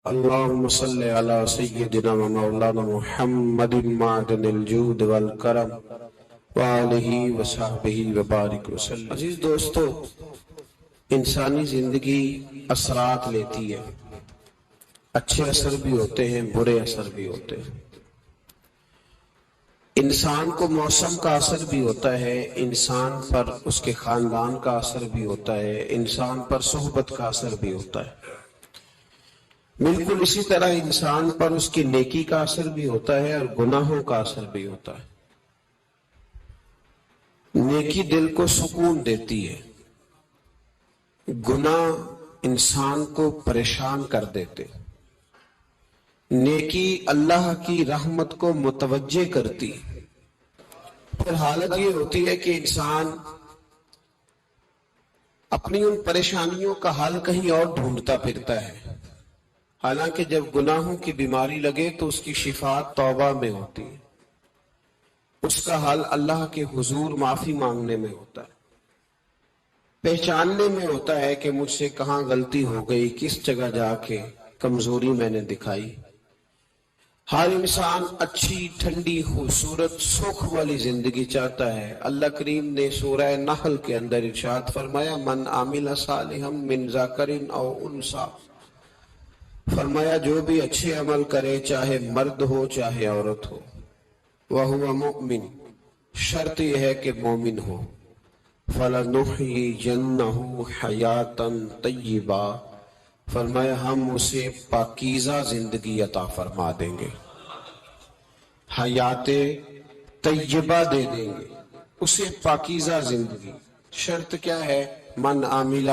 اللهم صل على سيدنا ومولانا محمد معدن الجود والکرم وآلہ وصحبہ وبارک وسلم۔ عزیز دوستو، انسانی زندگی اثرات لیتی ہے، اچھے اثر بھی ہوتے ہیں، برے اثر بھی ہوتے ہیں۔ انسان کو موسم کا اثر بھی ہوتا ہے، انسان پر اس کے خاندان کا اثر بھی ہوتا ہے، انسان پر صحبت کا اثر بھی ہوتا ہے۔ بالکل اسی طرح انسان پر اس کی نیکی کا اثر بھی ہوتا ہے اور گناہوں کا اثر بھی ہوتا ہے۔ نیکی دل کو سکون دیتی ہے، گناہ انسان کو پریشان کر دیتے۔ نیکی اللہ کی رحمت کو متوجہ کرتی، پھر حالت یہ ہوتی ہے کہ انسان اپنی ان پریشانیوں کا حل کہیں اور ڈھونڈتا پھرتا ہے، حالانکہ جب گناہوں کی بیماری لگے تو اس کی شفا توبہ میں ہوتی ہے، اس کا حل اللہ کے حضور معافی مانگنے میں ہوتا ہے، پہچاننے میں ہوتا ہے کہ مجھ سے کہاں غلطی ہو گئی، کس جگہ جا کے کمزوری میں نے دکھائی۔ ہر انسان اچھی، ٹھنڈی، خوبصورت، سکھ والی زندگی چاہتا ہے۔ اللہ کریم نے سورہ نحل کے اندر ارشاد فرمایا، من عامل صالحا من ذکر او انثی، فرمایا جو بھی اچھے عمل کرے، چاہے مرد ہو چاہے عورت ہو، وَهُوَ مُؤْمِن، شرط یہ ہے کہ مومن ہو، فَلَنُحْيِيَنَّهُ حَيَاةً طَيِّبَةً، فرمایا ہم اسے پاکیزہ زندگی عطا فرما دیں گے، حیات طیبہ دے دیں گے اسے، پاکیزہ زندگی۔ شرط کیا ہے؟ من عامل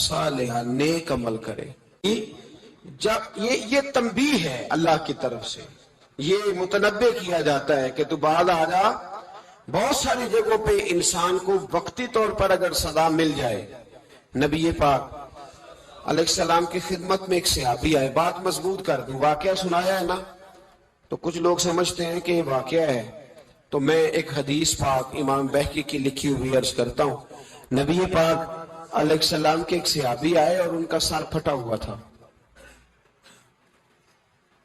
صالحا، نیک عمل کرے۔ جب یہ تنبیہ ہے اللہ کی طرف سے، یہ متنبہ کیا جاتا ہے کہ تو بعد آ جا۔ بہت ساری جگہوں پہ انسان کو وقتی طور پر اگر سزا مل جائے، نبی پاک علیہ السلام کی خدمت میں ایک صحابی آئے، بات مضبوط کر دوں، واقعہ سنایا ہے نا، تو کچھ لوگ سمجھتے ہیں کہ یہ واقعہ ہے، تو میں ایک حدیث پاک امام بہقی کی لکھی ہوئی عرض کرتا ہوں۔ نبی پاک علیہ السلام کے ایک صحابی آئے اور ان کا سر پھٹا ہوا تھا،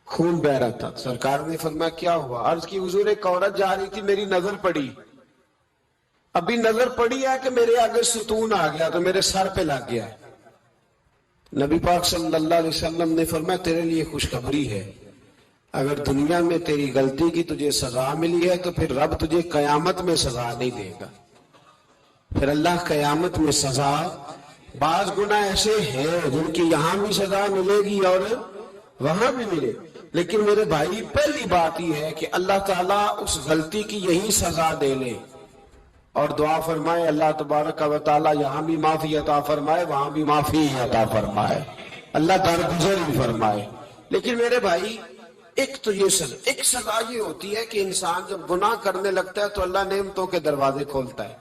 خون بہ رہا تھا۔ سرکار نے فرمایا کیا ہوا؟ عرض کی حضور ایک عورت جا رہی تھی، میری نظر پڑی، ابھی نظر پڑی ہے کہ میرے آگے ستون آ گیا تو میرے سر پہ لگ گیا۔ نبی پاک صلی اللہ علیہ وسلم نے فرمایا تیرے لیے خوشخبری ہے، اگر دنیا میں تیری غلطی کی تجھے سزا ملی ہے تو پھر رب تجھے قیامت میں سزا نہیں دے گا۔ پھر اللہ قیامت میں سزا، بعض گناہ ایسے ہیں جن کی یہاں بھی سزا ملے گی اور وہاں بھی ملے، لیکن میرے بھائی پہلی بات یہ ہے کہ اللہ تعالیٰ اس غلطی کی یہی سزا دے لے اور دعا فرمائے اللہ تبارک و تعالیٰ یہاں بھی معافی عطا فرمائے، وہاں بھی معافی عطا فرمائے، اللہ درگزر بھی فرمائے۔ لیکن میرے بھائی ایک تو یہ سزا یہ ہوتی ہے کہ انسان جب گناہ کرنے لگتا ہے تو اللہ نعمتوں کے دروازے کھولتا ہے،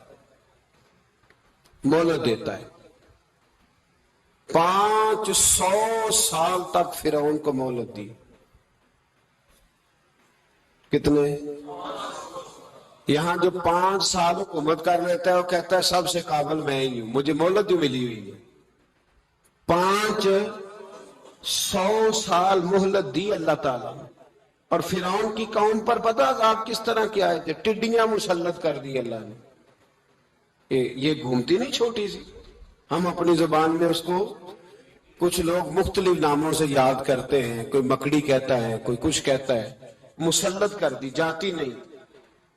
مہلت دیتا ہے۔ 500 سال تک فرعون کو مہلت دی۔ کتنے؟ یہاں جو 5 سال حکومت کر لیتا ہے وہ کہتا ہے سب سے قابل میں ہی ہوں، مجھے مہلت جو ملی ہوئی ہے۔ 500 سال مہلت دی اللہ تعالیٰ نے، اور فرعون کی قوم پر پتہ آپ کس طرح کیا ہے؟ ٹڈیاں مسلط کر دی اللہ نے۔ یہ گھومتی نہیں چھوٹی سی، ہم اپنی زبان میں اس کو کچھ لوگ مختلف ناموں سے یاد کرتے ہیں، کوئی مکڑی کہتا ہے، کوئی کچھ کہتا ہے، مسلط کر دی، جاتی نہیں۔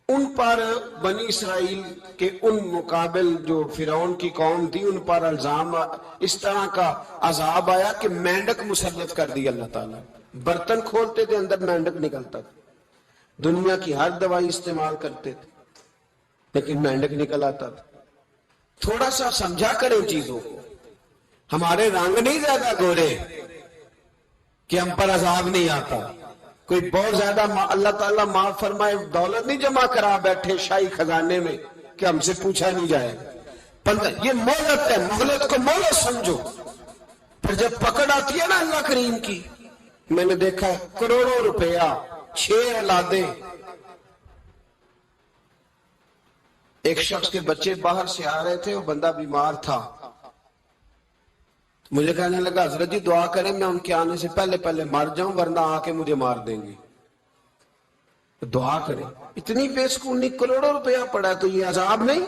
ان پر بنی اسرائیل کے ان مقابل جو فرعون کی قوم تھی ان پر الزام اس طرح کا عذاب آیا کہ مینڈک مسلط کر دی اللہ تعالیٰ۔ برتن کھولتے تھے اندر مینڈک نکلتا تھا، دنیا کی ہر دوائی استعمال کرتے تھے لیکن مینڈک نکل آتا تھا۔ تھوڑا سا سمجھا کریں چیزوں کو، ہمارے رنگ نہیں زیادہ گورے کہ ہم پر عذاب نہیں آتا، کوئی بہت زیادہ اللہ تعالیٰ معاف فرمائے دولت نہیں جمع کرا بیٹھے شاہی خزانے میں کہ ہم سے پوچھا نہیں جائے۔ یہ مہلت ہے، مہلت کو مہلت سمجھو۔ پھر جب پکڑ آتی ہے نا اللہ کریم کی، میں نے دیکھا ہے کروڑوں روپیہ، 6 اولادیں، ایک شخص کے بچے باہر سے آ رہے تھے، وہ بندہ بیمار تھا، مجھے کہنے لگا حضرت جی دعا کریں میں ان کے آنے سے پہلے پہلے مر جاؤں ورنہ آ کے مجھے مار دیں گے. دعا کریں. اتنی بے سکونی، کروڑوں روپیہ پڑا ہے تو یہ عذاب نہیں؟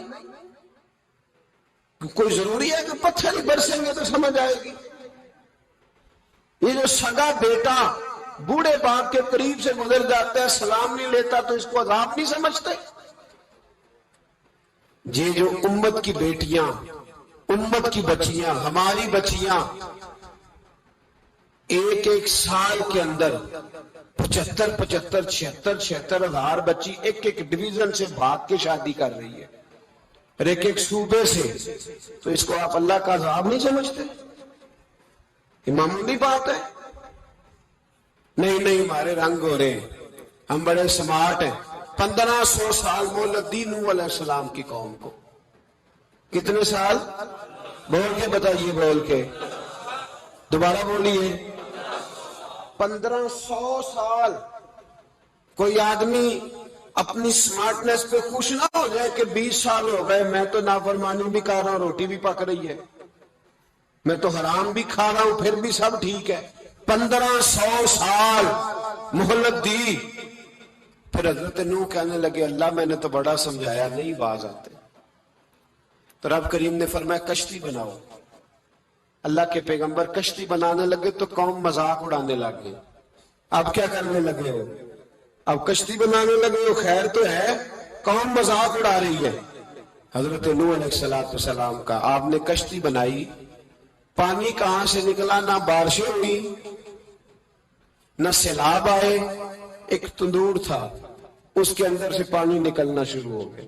کوئی ضروری ہے کہ پتھر ہی برسیں گے تو سمجھ آئے گی؟ یہ جو سگا بیٹا بوڑھے باپ کے قریب سے گزر جاتا ہے سلام نہیں لیتا تو اس کو عذاب نہیں سمجھتے؟ یہ جو امت کی بیٹیاں، امت کی بچیاں، ہماری بچیاں ایک ایک سال کے اندر 75 76 ہزار بچی ایک ایک ڈویژن سے بھاگ کے شادی کر رہی ہے اور ایک ایک صوبے سے، تو اس کو آپ اللہ کا عذاب نہیں سمجھتے؟ یہ معمولی بات ہے. نہیں ہمارے رنگ ہو رہے ہیں، ہم بڑے سمارٹ ہیں. 1500 سال مہلت دی نوح علیہ السلام کی قوم کو. کتنے سال؟ بول کے بتائیے، بول کے دوبارہ بولیے. 1500 سال. کوئی آدمی اپنی سمارٹنس پہ خوش نہ ہو جائے کہ 20 سال ہو گئے میں تو نافرمانی بھی کر رہا ہوں، روٹی بھی پک رہی ہے، میں تو حرام بھی کھا رہا ہوں، پھر بھی سب ٹھیک ہے. 1500 سال مہلت دی. پھر حضرت نوح کہنے لگے اللہ میں نے تو بڑا سمجھایا نہیں باز آتے. تو رب کریم نے فرمایا کشتی بناؤ. اللہ کے پیغمبر کشتی بنانے لگے تو قوم مذاق اڑانے لگے. اب کیا کرنے لگے ہو؟ اب کشتی بنانے لگے ہو، خیر تو ہے، قوم مذاق اڑا رہی ہے. حضرت نوح علیہ السلام کا آپ نے کشتی بنائی، پانی کہاں سے نکلا؟ نہ بارشیں ہوئی نہ سیلاب آئے، ایک تندور تھا اس کے اندر سے پانی نکلنا شروع ہو گیا.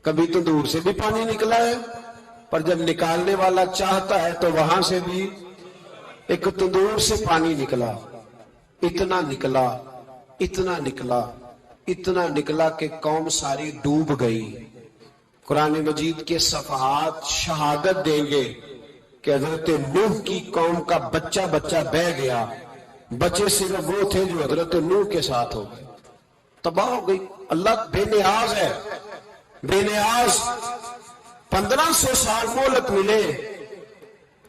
کبھی تندور سے بھی پانی نکلا ہے، پر جب نکالنے والا چاہتا ہے تو وہاں سے بھی ایک تندور سے پانی نکلا. اتنا نکلا اتنا نکلا اتنا نکلا کہ قوم ساری ڈوب گئی. قرآن مجید کے صفحات شہادت دیں گے کہ حضرت نوح کی قوم کا بچہ بہ گیا. بچے صرف وہ تھے جو حضرت نوح کے ساتھ ہو گئے، تباہ ہو گئی. اللہ بے نیاز ہے، بے نیاز. 1500 سال مہلت ملے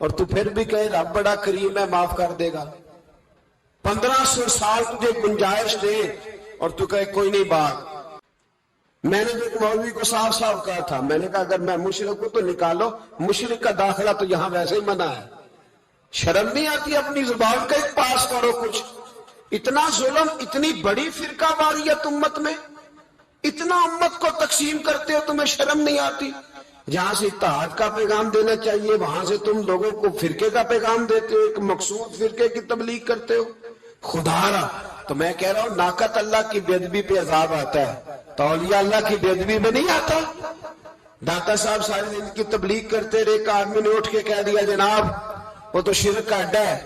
اور تو پھر بھی کہے رب بڑا کریم ہے معاف کر دے گا. 1500 سال تجھے گنجائش دے اور تو کہے کوئی نہیں بات. میں نے ایک مولوی کو صاف صاف کہا تھا، میں نے کہا اگر میں مشرک ہوں تو نکالو، مشرک کا داخلہ تو یہاں ویسے ہی منع ہے. شرم نہیں آتی اپنی زبان کا ایک پاس کرو کچھ؟ اتنا ظلم، اتنی بڑی فرقہ واریت امت میں، اتنا امت کو تقسیم کرتے ہو، تمہیں شرم نہیں آتی؟ جہاں سے اتحاد کا پیغام دینا چاہیے وہاں سے تم لوگوں کو فرقے کا پیغام دیتے ہو، ایک مقصود فرقے کی تبلیغ کرتے ہو. خدا را تو میں کہہ رہا ہوں ناقت اللہ کی بے ادبی پہ عذاب آتا ہے تو اولیاء اللہ کی بے ادبی میں نہیں آتا. داتا صاحب سارے دن کی تبلیغ کرتے رہے، ایک آدمی نے اٹھ کے کہہ دیا جناب وہ تو شرک کا اڈا ہے،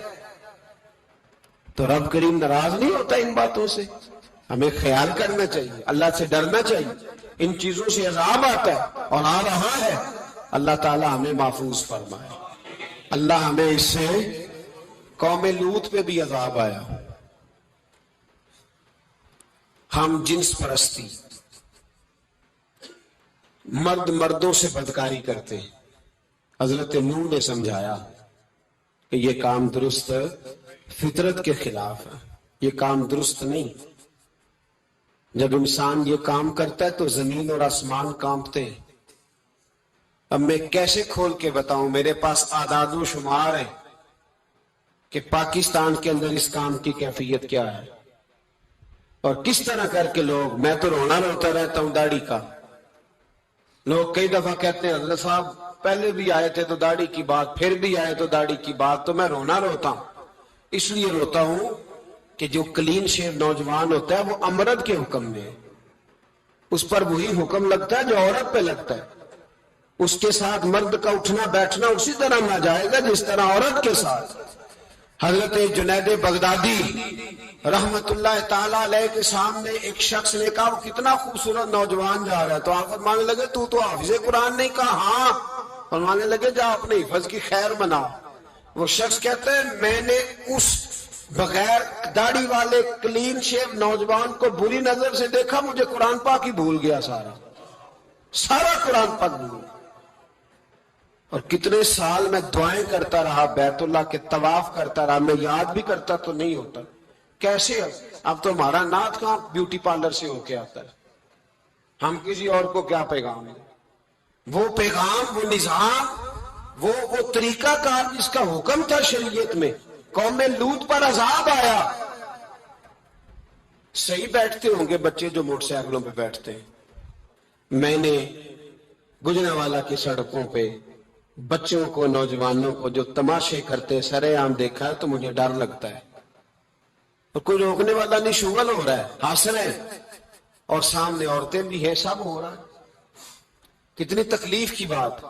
تو رب کریم ناراض نہیں ہوتا ان باتوں سے؟ ہمیں خیال کرنا چاہیے، اللہ سے ڈرنا چاہیے. ان چیزوں سے عذاب آتا ہے اور آ رہا ہے. اللہ تعالی ہمیں محفوظ فرمائے. اللہ ہمیں اس سے، قوم لوط پہ بھی عذاب آیا. ہم جنس پرستی، مرد مردوں سے بدکاری کرتے ہیں. حضرت نوح نے سمجھایا کہ یہ کام درست فطرت کے خلاف ہے، یہ کام درست نہیں. جب انسان یہ کام کرتا ہے تو زمین اور آسمان کانپتے ہیں. اب میں کیسے کھول کے بتاؤں، میرے پاس اعداد و شمار ہیں کہ پاکستان کے اندر اس کام کی کیفیت کیا ہے اور کس طرح کر کے لوگ، میں تو رونا روتا رہتا ہوں داڑھی کا. لوگ کئی دفعہ کہتے ہیں حضرت صاحب پہلے بھی آئے تھے تو داڑھی کی بات، پھر بھی آئے تو داڑھی کی بات. تو میں رونا روتا ہوں، اس لیے روتا ہوں کہ جو کلین شیو نوجوان ہوتا ہے وہ امرد کے حکم میں، اس پر وہی حکم لگتا ہے جو عورت پہ لگتا ہے. اس کے ساتھ مرد کا اٹھنا بیٹھنا اسی طرح ناجائز ہے جس طرح عورت کے ساتھ. حضرت جنید بغدادی رحمت اللہ تعالی علیہ کے سامنے ایک شخص نے کہا وہ کتنا خوبصورت نوجوان جا رہا ہے، تو آپ فرمانے لگے تو حافظ قرآن نہیں؟ کہا ہاں. فرمانے لگے جا اپنے حفظ کی خیر بناؤ. وہ شخص کہتا ہے میں نے اس بغیر داڑھی والے کلین شیو نوجوان کو بری نظر سے دیکھا، مجھے قرآن پاک ہی بھول گیا، سارا قرآن پاک بھول گیا. اور کتنے سال میں دعائیں کرتا رہا، بیت اللہ کے طواف کرتا رہا، میں یاد بھی کرتا تو نہیں ہوتا. کیسے اب تو ہمارا نعت کہاں بیوٹی پارلر سے ہو کے آتا ہے. ہم کسی اور کو کیا پیغام دیں؟ وہ پیغام، وہ نظام، وہ طریقہ کار جس کا حکم تھا شریعت میں. قوم لوط پر عذاب آیا. صحیح بیٹھتے ہوں گے بچے جو موٹر سائیکلوں پہ بیٹھتے ہیں. میں نے گجرانوالہ کی سڑکوں پہ بچوں کو، نوجوانوں کو جو تماشے کرتے سرے عام دیکھا ہے تو مجھے ڈر لگتا ہے. اور کوئی روکنے والا نہیں، شغل ہو رہا ہے، ہنس رہے ہیں، اور سامنے عورتیں بھی ہیں، سب ہو رہا ہے. کتنی تکلیف کی بات.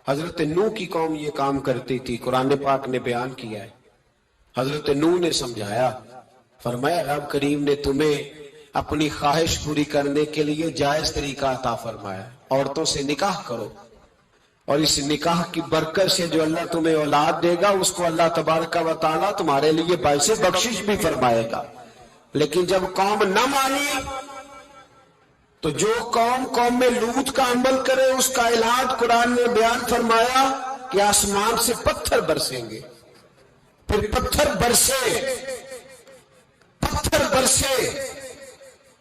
حضرت نوح کی قوم یہ کام کرتی تھی، قرآن پاک نے بیان کیا ہے. حضرت نوح نے سمجھایا، فرمایا رب کریم نے تمہیں اپنی خواہش پوری کرنے کے لیے جائز طریقہ عطا فرمایا، عورتوں سے نکاح کرو، اور اس نکاح کی برکت سے جو اللہ تمہیں اولاد دے گا اس کو اللہ تبارک و تعالیٰ تمہارے لیے باعث بخشش بھی فرمائے گا. لیکن جب قوم نہ مانی تو جو قوم میں لوط کا عمل کرے اس کا علاج قرآن نے بیان فرمایا کہ آسمان سے پتھر برسیں گے. پھر پتھر برسے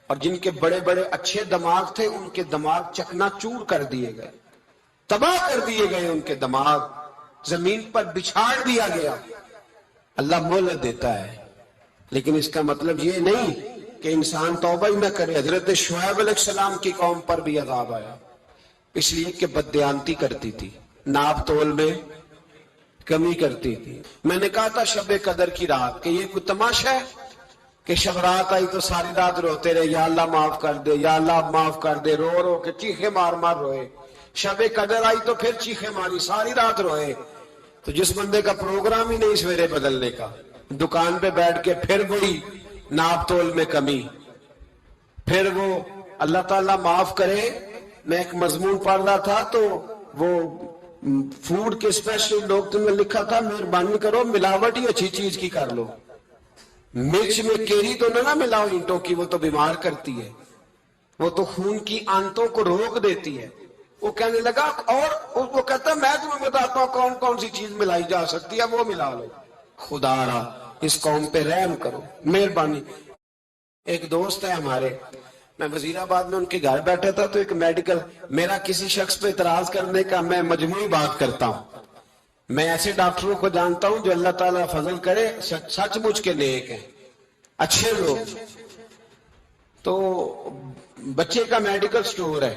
اور جن کے بڑے بڑے اچھے دماغ تھے ان کے دماغ چکنا چور کر دیے گئے، تباہ کر دیے گئے. ان کے دماغ زمین پر بچھاڑ دیا گیا. اللہ مہلت دیتا ہے، لیکن اس کا مطلب یہ نہیں کہ انسان توبہ ہی نہ کرے. حضرت شعیب علیہ السلام کی قوم پر بھی عذاب آیا، اس لیے کہ بددیانتی کرتی تھی، ناپ تول میں کمی کرتی تھی. میں نے کہا تھا شب قدر کی رات کہ یہ کوئی تماشا ہے کہ شب رات آئی تو ساری رات روتے رہے، یا اللہ معاف کر دے، یا اللہ معاف کر دے، رو رو کے چیخے مار مار روئے. شب قدر آئی تو پھر چیخے ماری، ساری رات روئے. تو جس بندے کا پروگرام ہی نہیں سویرے بدلنے کا، دکان پہ بیٹھ کے پھر وہی ناپ تول میں کمی، پھر وہ اللہ تعالیٰ معاف کرے. میں ایک مضمون پڑھ رہا تھا تو وہ فوڈ کے اسپیشل ڈاکٹر نے لکھا تھا مہربانی کرو ملاوٹ ہی اچھی چیز کی کر لو. مرچ میں کیری تو نہ ملاؤ اینٹوں کی، وہ تو بیمار کرتی ہے، وہ تو خون کی آنتوں کو روک دیتی ہے. وہ کہنے لگا، اور وہ کہتا میں تمہیں بتاتا ہوں کون کون سی چیز ملائی جا سکتی ہے، وہ ملا لو. خدا را اس قوم پہ رحم کرو، مہربانی. ایک دوست ہے ہمارے، میں وزیر آباد میں ان کے گھر بیٹھا تھا تو ایک میڈیکل، میرا کسی شخص پہ اعتراض کرنے کا میں مجموعی بات کرتا ہوں. میں ایسے ڈاکٹروں کو جانتا ہوں جو اللہ تعالیٰ فضل کرے سچ مچ کے نیک ہیں، اچھے لوگ. تو بچے کا میڈیکل سٹور ہے،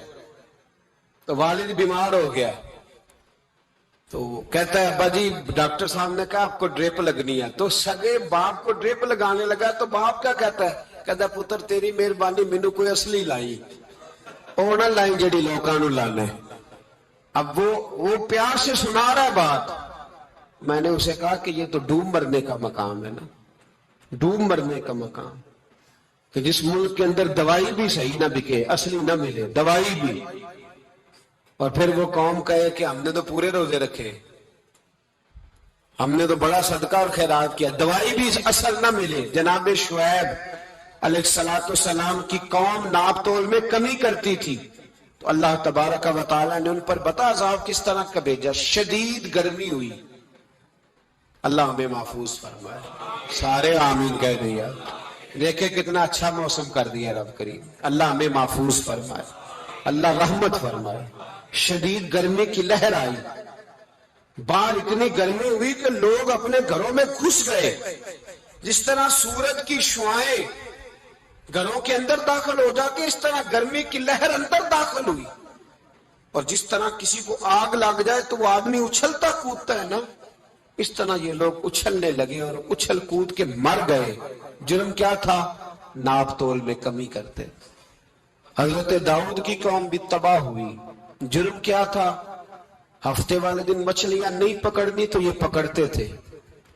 تو والد بیمار ہو گیا، تو کہتا ہے ابا جی ڈاکٹر صاحب نے کہا آپ کو ڈرپ لگنی ہے. تو سگے باپ کو ڈرپ لگانے لگا تو باپ کیا کہتا ہے، کہتا ہے پتر تیری مہربانی مینوں کوئی اصلی لائی، وہ نہ لائی جڑی لوکاں نوں لانا ہے. اب وہ پیار سے سنا رہا ہے بات. میں نے اسے کہا کہ یہ تو ڈوب مرنے کا مقام ہے نا، ڈوب مرنے کا مقام، کہ جس ملک کے اندر دوائی بھی صحیح نہ بکے، اصلی نہ ملے دوائی بھی، اور پھر وہ قوم کہے کہ ہم نے تو پورے روزے رکھے، ہم نے تو بڑا صدقہ اور خیرات کیا، دوائی بھی اثر نہ ملے. جناب شعیب علیہ السلام کی قوم ناپ تول میں کمی کرتی تھی تو اللہ تبارک و تعالیٰ نے ان پر بتا عذاب کس طرح کا بھیجا. شدید گرمی ہوئی. اللہ ہمیں محفوظ فرمائے. سارے آمین کہہ دیا. دیکھیں کتنا اچھا موسم کر دیا رب کریم. اللہ ہمیں محفوظ فرمائے، اللہ رحمت فرمائے. شدید گرمی کی لہر آئی، باہر اتنی گرمی ہوئی کہ لوگ اپنے گھروں میں گھس گئے. جس طرح سورج کی شعاعیں گھروں کے اندر داخل ہو جاتی، اس طرح گرمی کی لہر اندر داخل ہوئی. اور جس طرح کسی کو آگ لگ جائے تو وہ آدمی اچھلتا کودتا ہے نا، اس طرح یہ لوگ اچھلنے لگے اور اچھل کود کے مر گئے. جرم کیا تھا؟ ناپ تول میں کمی کرتے. حضرت داؤد کی قوم بھی تباہ ہوئی. جرم کیا تھا؟ ہفتے والے دن مچھلیاں نہیں پکڑنی تو یہ پکڑتے تھے.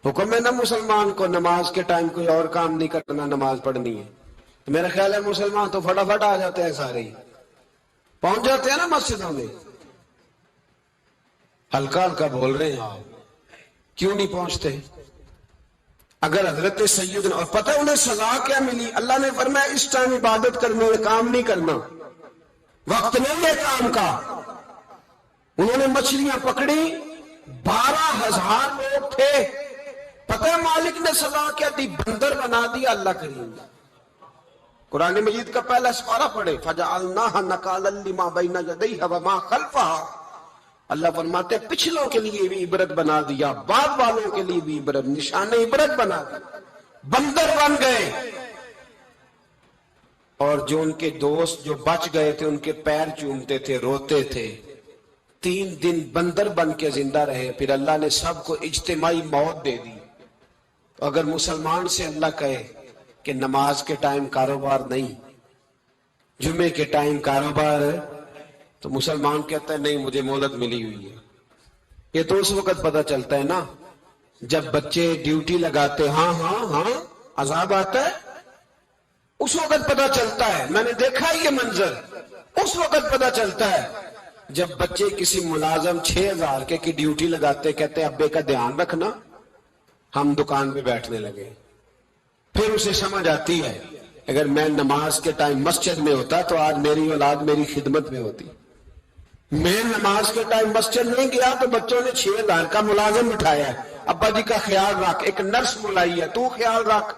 حکم ہے نا مسلمان کو نماز کے ٹائم کوئی اور کام نہیں کرنا، نماز پڑھنی ہے. تو میرا خیال ہے مسلمان تو فٹافٹ آ جاتے ہیں، سارے ہی پہنچ جاتے ہیں نا مسجدوں میں. ہلکا ہلکا بول رہے ہیں آپ، کیوں نہیں پہنچتے؟ اگر حضرت سیدنا، اور پتہ انہیں سزا کیا ملی؟ اللہ نے فرمایا اس ٹائم عبادت کرنے میں کام نہیں کرنا، وقت نہیں ہے کام کا. انہوں نے مچھلیاں پکڑی 12,000 لوگ تھے. پتہ ہے مالک نے سزا کیا دی؟ بندر بنا دیا اللہ کریم نے. قرآن مجید کا پہلا سپارہ پڑھے فَجَعَلْنَاهَا نَكَالًا لِمَا بَيْنَ يَدَيْهَا وَمَا خَلْفَهَا. اللہ فرماتے ہیں پچھلوں کے لیے بھی عبرت بنا دیا، بعد والوں کے لیے بھی عبرت، نشان عبرت بنا دیا. بندر بن گئے. اور جو ان کے دوست جو بچ گئے تھے ان کے پیر چومتے تھے، روتے تھے. 3 دن بندر بن کے زندہ رہے. پھر اللہ نے سب کو اجتماعی موت دے دی. اگر مسلمان سے اللہ کہے کہ نماز کے ٹائم کاروبار نہیں، جمعے کے ٹائم کاروبار ہے، تو مسلمان کہتا ہے نہیں مجھے مہلت ملی ہوئی ہے. یہ تو اس وقت پتہ چلتا ہے نا جب بچے ڈیوٹی لگاتے ہاں ہاں ہاں عذاب آتا ہے، اس وقت پتہ چلتا ہے. میں نے دیکھا یہ منظر، اس وقت پتہ چلتا ہے جب بچے کسی ملازم 6,000 کی ڈیوٹی لگاتے، کہتے ہیں ابے کا دھیان رکھنا، ہم دکان پہ بیٹھنے لگے. پھر اسے سمجھ آتی ہے اگر میں نماز کے ٹائم مسجد میں ہوتا تو آج میری اولاد میری خدمت میں ہوتی. میں نماز کے ٹائم مسجد نہیں گیا تو بچوں نے 6,000 کا ملازم بٹھایا ہے. ابا جی کا خیال رکھ، ایک نرس بلائی ہے، تو خیال رکھ.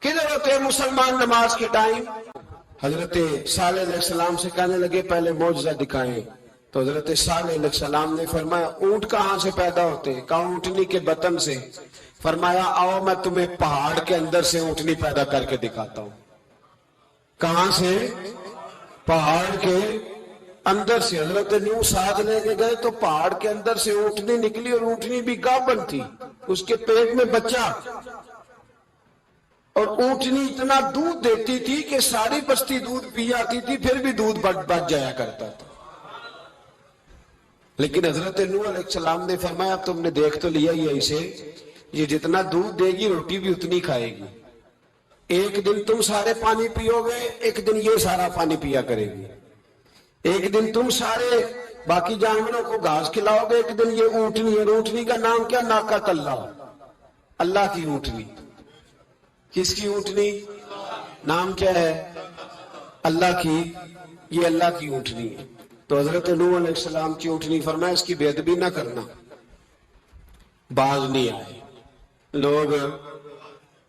کدھر ہوتے ہیں مسلمان نماز کے ٹائم؟ حضرت صالح علیہ السلام سے کہنے لگے پہلے معجزہ دکھائیں. تو حضرت صالح علیہ السلام نے فرمایا اونٹ کہاں سے پیدا ہوتے ہیں؟ کہا اونٹنی کے بطن سے. فرمایا آؤ میں تمہیں پہاڑ کے اندر سے اونٹنی پیدا کر کے دکھاتا ہوں. کہاں سے؟ پہاڑ کے اندر سے. حضرت نوح ساتھ لے کے گئے تو پہاڑ کے اندر سے اونٹنی نکلی، اور اونٹنی بھی گابن تھی، اس کے پیٹ میں بچہ. اور اونٹنی اتنا دودھ دیتی تھی کہ ساری بستی دودھ پی جاتی تھی، پھر بھی دودھ بچ جایا کرتا تھا. لیکن حضرت نوح علیہ السلام نے فرمایا تم نے دیکھ تو لیا ہی اسے، یہ جتنا دودھ دے گی روٹی بھی اتنی کھائے گی. ایک دن تم سارے پانی پیو گے، ایک دن یہ سارا پانی پیا کرے گی. ایک دن تم سارے باقی جانوروں کو گھاس کھلاؤ گے، ایک دن یہ اونٹنی ہے. اونٹنی کا نام کیا؟ ناقۃ اللہ، اللہ کی اونٹنی. کس کی اونٹنی؟ نام کیا ہے؟ اللہ کی. یہ اللہ کی اونٹنی ہے. تو حضرت نوح علیہ السلام کی اونٹنی فرمایا اس کی بے ادبی نہ کرنا. باز نہیں آئے لوگ،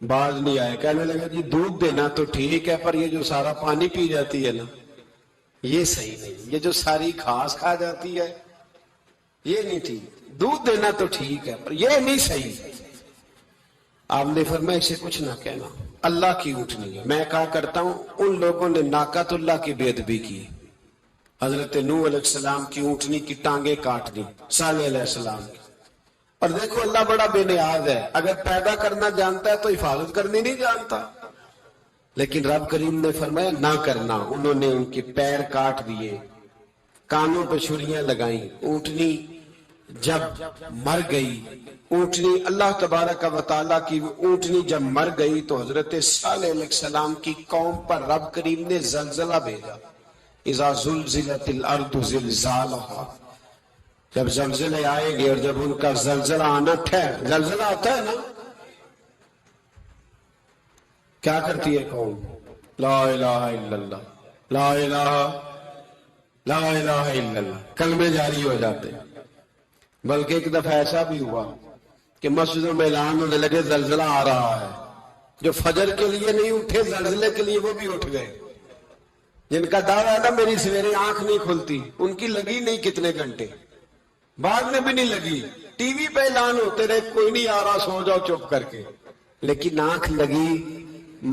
باز نہیں آئے. کہنے لگا جی دودھ دینا تو ٹھیک ہے، پر یہ جو سارا پانی پی جاتی ہے نا یہ صحیح نہیں. یہ جو ساری گھاس کھا جاتی ہے یہ نہیں ٹھیک. دودھ دینا تو ٹھیک ہے پر یہ نہیں صحیح. آپ نے فرمایا اسے کچھ نہ کہنا، اللہ کی اونٹنی ہے. میں کہا کرتا ہوں ان لوگوں نے ناقۃ اللہ کی بے ادبی کی. حضرت نوح علیہ السلام کی اونٹنی کی ٹانگیں کاٹ دی، صالح علیہ السلام کی. اور دیکھو اللہ بڑا بے نیاز ہے، اگر پیدا کرنا جانتا ہے تو حفاظت کرنی نہیں جانتا. لیکن رب کریم نے فرمایا نہ کرنا. انہوں نے ان کے پیر کاٹ دیے، کانوں پہ چھریاں لگائیں. اونٹنی جب مر گئی، اونٹنی اللہ تبارک و تعالیٰ کی اونٹنی جب مر گئی تو حضرت صالح علیہ السلام کی قوم پر رب کریم نے زلزلہ بھیجا. اذا زلزلت الارض زلزالها. جب زلزلے آئیں گے اور جب ان کا زلزلہ آنا زلزلہ آتا ہے نا، کیا کرتی ہے قوم؟ لا الہ الا اللہ، لا الہ لا الہ الا اللہ، کلمے جاری ہو جاتے. بلکہ ایک دفعہ ایسا بھی ہوا کہ مسجدوں میں اعلان ہونے لگے زلزلہ آ رہا ہے. جو فجر کے لیے نہیں اٹھے زلزلے کے لیے وہ بھی اٹھ گئے. جن کا دعویٰ ہے نا میری سویرے آنکھ نہیں کھلتی، ان کی لگی نہیں کتنے گھنٹے، بعد میں بھی نہیں لگی. ٹی وی پہ اعلان ہوتے رہے کوئی نہیں آ رہا سو جاؤ چپ کر کے. لیکن آنکھ لگی.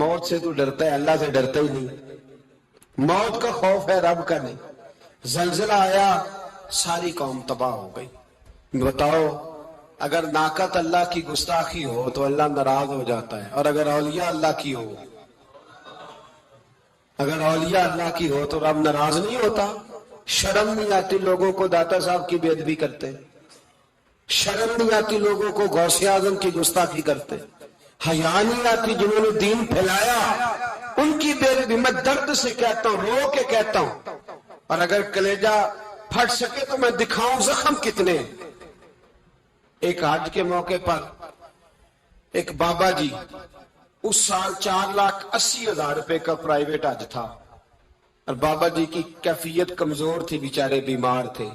موت سے تو ڈرتا ہے، اللہ سے ڈرتا ہی نہیں. موت کا خوف ہے رب کا نہیں. زلزلہ آیا ساری قوم تباہ ہو گئی. بتاؤ اگر ناقت اللہ کی گستاخی ہو تو اللہ ناراض ہو جاتا ہے، اور اگر اولیاء اللہ کی ہو، اگر اولیاء اللہ کی ہو تو رب ناراض نہیں ہوتا. شرم نہیں آتی لوگوں کو داتا صاحب کی بے ادبی کرتے، شرم نہیں آتی لوگوں کو غوث اعظم کی گستاخی کرتے، حیا نہیں آتی جنہوں نے دین پھیلایا ان کی بے ادبی. میں درد سے کہتا ہوں، رو کے کہتا ہوں، اور اگر کلیجہ پھٹ سکے تو میں دکھاؤں زخم کتنے. ایک حج کے موقع پر ایک بابا جی، اس سال 4,80,000 روپے کا پرائیویٹ حج تھا، اور بابا جی کی کیفیت کمزور تھی، بیچارے بیمار تھے.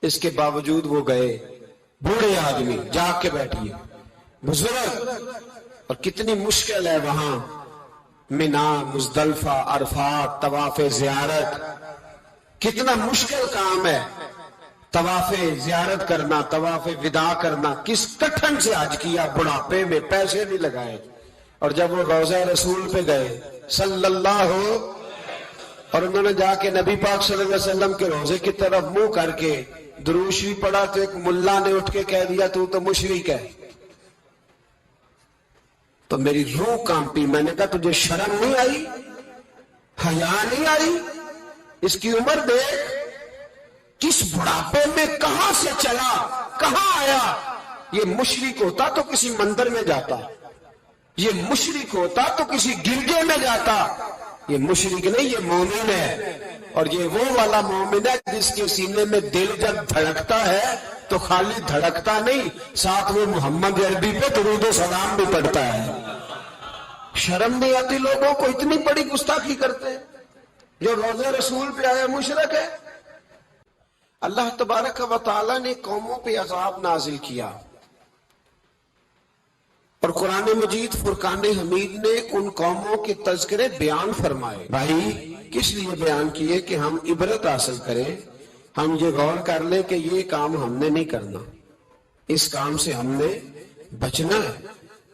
اس کے باوجود وہ گئے. بوڑھے آدمی جاگ کے بیٹھیے بزرگ. اور کتنی مشکل ہے وہاں منا، مزدلفہ، عرفات، طواف زیارت. کتنا مشکل کام ہے طواف زیارت کرنا، طواف وداع کرنا. کس کٹھن سے حج کیا، بڑھاپے میں پیسے بھی لگائے. اور جب وہ روضہ رسول پہ گئے صلی اللہ ہو، اور انہوں نے جا کے نبی پاک صلی اللہ علیہ وسلم کے روضے کی طرف منہ کر کے درود شریف پڑھا تو ایک ملا نے اٹھ کے کہہ دیا تو مشرک ہے. تو میری روح کانپی. میں نے کہا تجھے شرم نہیں آئی، حیا نہیں آئی؟ اس کی عمر دیکھ، کس بڑھاپے میں کہاں سے چلا، کہاں آیا. یہ مشرک ہوتا تو کسی مندر میں جاتا، یہ مشرک ہوتا تو کسی گرجے میں جاتا. یہ مشرک نہیں، یہ مومن ہے. اور یہ وہ والا مومن ہے جس کے سینے میں دل جب دھڑکتا ہے تو خالی دھڑکتا نہیں، ساتھ وہ محمد عربی پہ درود و سلام بھی پڑھتا ہے. شرم نہیں آتی لوگوں کو؟ اتنی بڑی گستاخی کرتے ہیں. جو روضہ رسول پہ آیا مشرک ہے. اللہ تبارک و تعالی نے قوموں پہ عذاب نازل کیا، اور قرآن مجید فرقان حمید نے ان قوموں کے تذکرے بیان فرمائے. بھائی کس لیے بیان کیے؟ کہ ہم عبرت حاصل کریں، ہم یہ غور کر لیں کہ یہ کام ہم نے نہیں کرنا، اس کام سے ہم نے بچنا ہے.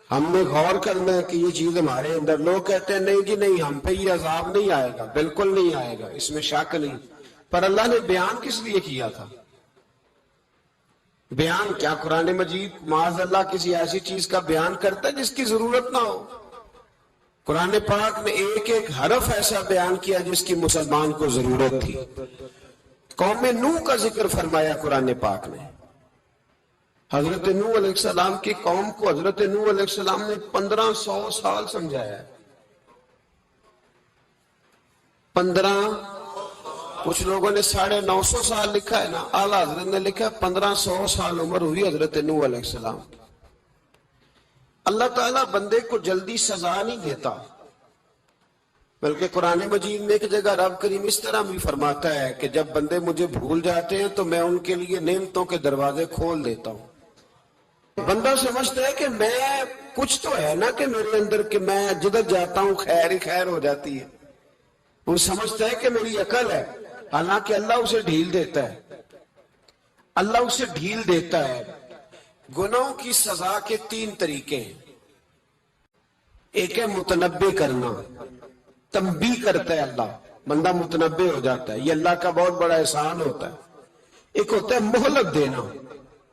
ہم نے غور کرنا ہے کہ یہ چیز ہمارے اندر. لوگ کہتے ہیں نہیں جی نہیں، ہم پہ یہ عذاب نہیں آئے گا. بالکل نہیں آئے گا، اس میں شک نہیں. پر اللہ نے بیان کس لیے کیا تھا؟ بیان کیا قرآن مجید معاذ اللہ کسی ایسی چیز کا بیان کرتا ہے جس کی ضرورت نہ ہو؟ قرآن پاک نے ایک ایک حرف ایسا بیان کیا جس کی مسلمان کو ضرورت تھی. قوم نوح کا ذکر فرمایا قرآن پاک نے. حضرت نوح علیہ السلام کی قوم کو حضرت نوح علیہ السلام نے 1500 سال سمجھایا ہے. 15، کچھ لوگوں نے 950 سال لکھا ہے نا. اعلیٰ حضرت نے لکھا 1500 سال عمر ہوئی حضرت نوح علیہ السلام. اللہ تعالیٰ بندے کو جلدی سزا نہیں دیتا، بلکہ قرآن مجید میں ایک جگہ رب کریم اس طرح بھی فرماتا ہے کہ جب بندے مجھے بھول جاتے ہیں تو میں ان کے لیے نعمتوں کے دروازے کھول دیتا ہوں. بندہ سمجھتا ہے کہ میں کچھ تو ہے نا کہ میرے اندر کہ میں جدھر جاتا ہوں خیر ہی خیر ہو جاتی ہے. وہ سمجھتا ہے کہ میری عقل ہے، حالانکہ اللہ اسے ڈھیل دیتا ہے. اللہ اسے ڈھیل دیتا ہے. گناہوں کی سزا کے 3 طریقے ہیں. ایک ہے متنبع کرنا، تنبیہ کرتا ہے اللہ، بندہ متنبع ہو جاتا ہے، یہ اللہ کا بہت بڑا احسان ہوتا ہے. ایک ہوتا ہے مہلت دینا،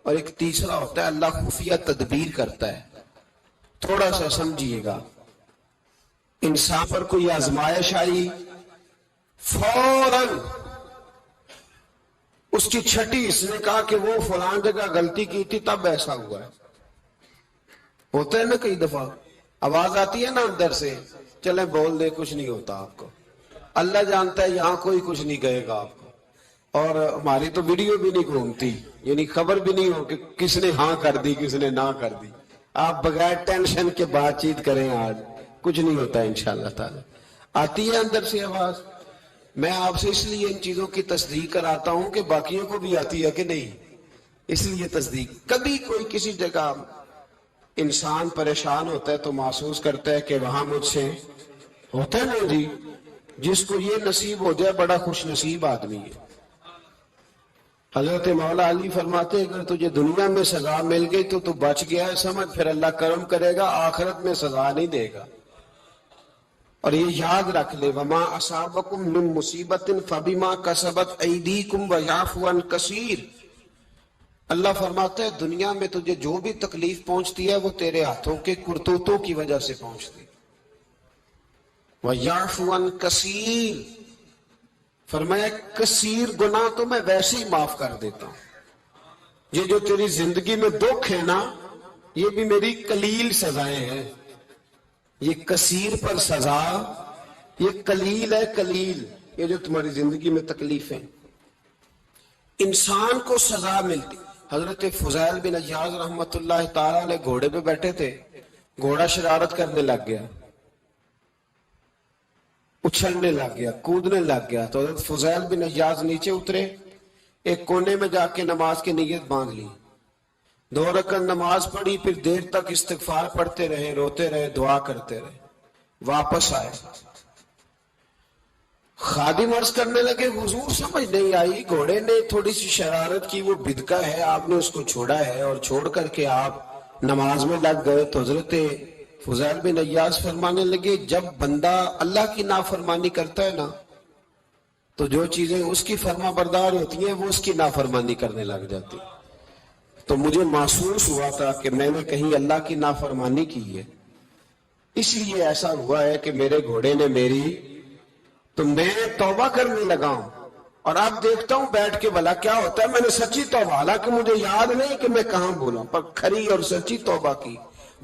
اور ایک تیسرا ہوتا ہے اللہ خفیہ تدبیر کرتا ہے. تھوڑا سا سمجھیے گا، انسان پر کوئی آزمائش آئی، فوراً اس کی چھٹی اس نے کہا کہ وہ فلان جگہ غلطی کی تھی تب ایسا ہوا ہے. ہوتا ہے نا کئی دفعہ آواز آتی ہے نا اندر سے، چلیں بول دے کچھ نہیں ہوتا آپ کو. اللہ جانتا ہے یہاں کوئی کچھ نہیں کہے گا آپ کو. اور ہماری تو ویڈیو بھی نہیں گھومتی، یعنی خبر بھی نہیں ہو کہ کس نے ہاں کر دی کس نے نہ کر دی. آپ بغیر ٹینشن کے بات چیت کریں، آج کچھ نہیں ہوتا انشاءاللہ تعالی. آتی ہے اندر سے آواز. میں آپ سے اس لیے ان چیزوں کی تصدیق کراتا ہوں کہ باقیوں کو بھی آتی ہے کہ نہیں، اس لیے تصدیق. کبھی کوئی کسی جگہ انسان پریشان ہوتا ہے تو محسوس کرتا ہے کہ وہاں مجھ سے ہوتا ہے نا جی. جس کو یہ نصیب ہو جائے بڑا خوش نصیب آدمی ہے. حضرت مولا علی فرماتے ہیں اگر تجھے دنیا میں سزا مل گئی تو تو بچ گیا ہے سمجھ، پھر اللہ کرم کرے گا، آخرت میں سزا نہیں دے گا. اور یہ یاد رکھ لے، وما اصابکم من مصیبت فبما کسبت ایدیکم ویعفو عن کثیر. اللہ فرماتا ہے دنیا میں تجھے جو بھی تکلیف پہنچتی ہے وہ تیرے ہاتھوں کے کرتوتوں کی وجہ سے پہنچتی. ویعفو عن کثیر، فرمایا کثیر گناہ تو میں ویسے ہی معاف کر دیتا ہوں. یہ جو تیری زندگی میں دکھ ہے نا، یہ بھی میری قلیل سزائیں ہیں. یہ کثیر پر سزا، یہ قلیل ہے. قلیل یہ جو تمہاری زندگی میں تکلیفیں. انسان کو سزا ملتی. حضرت فضیل بن عیاض رحمت اللہ تعالی علیہ گھوڑے پہ بیٹھے تھے، گھوڑا شرارت کرنے لگ گیا، اچھلنے لگ گیا، کودنے لگ گیا. تو حضرت فضیل بن عیاض نیچے اترے، ایک کونے میں جا کے نماز کی نیت باندھ لی, 2 رکعت نماز پڑھی, پھر دیر تک استغفار پڑھتے رہے, روتے رہے, دعا کرتے رہے, واپس آئے. خادم عرض کرنے لگے حضور سمجھ نہیں آئی, گھوڑے نے تھوڑی سی شرارت کی, وہ بدکا ہے, آپ نے اس کو چھوڑا ہے اور چھوڑ کر کے آپ نماز میں لگ گئے. تو حضرت فضیل بن عیاض فرمانے لگے جب بندہ اللہ کی نافرمانی کرتا ہے نا تو جو چیزیں اس کی فرما بردار ہوتی ہیں وہ اس کی نافرمانی کرنے لگ جاتی. تو مجھے محسوس ہوا تھا کہ میں نے کہیں اللہ کی نافرمانی کی ہے, اس لیے ایسا ہوا ہے کہ میرے گھوڑے نے میری, تو میں توبہ کرنے لگا ہوں. اور اب دیکھتا ہوں بیٹھ کے بھلا کیا ہوتا ہے. میں نے سچی توبہ, حالانکہ مجھے یاد نہیں کہ میں کہاں بولا, پر کھری اور سچی توبہ کی.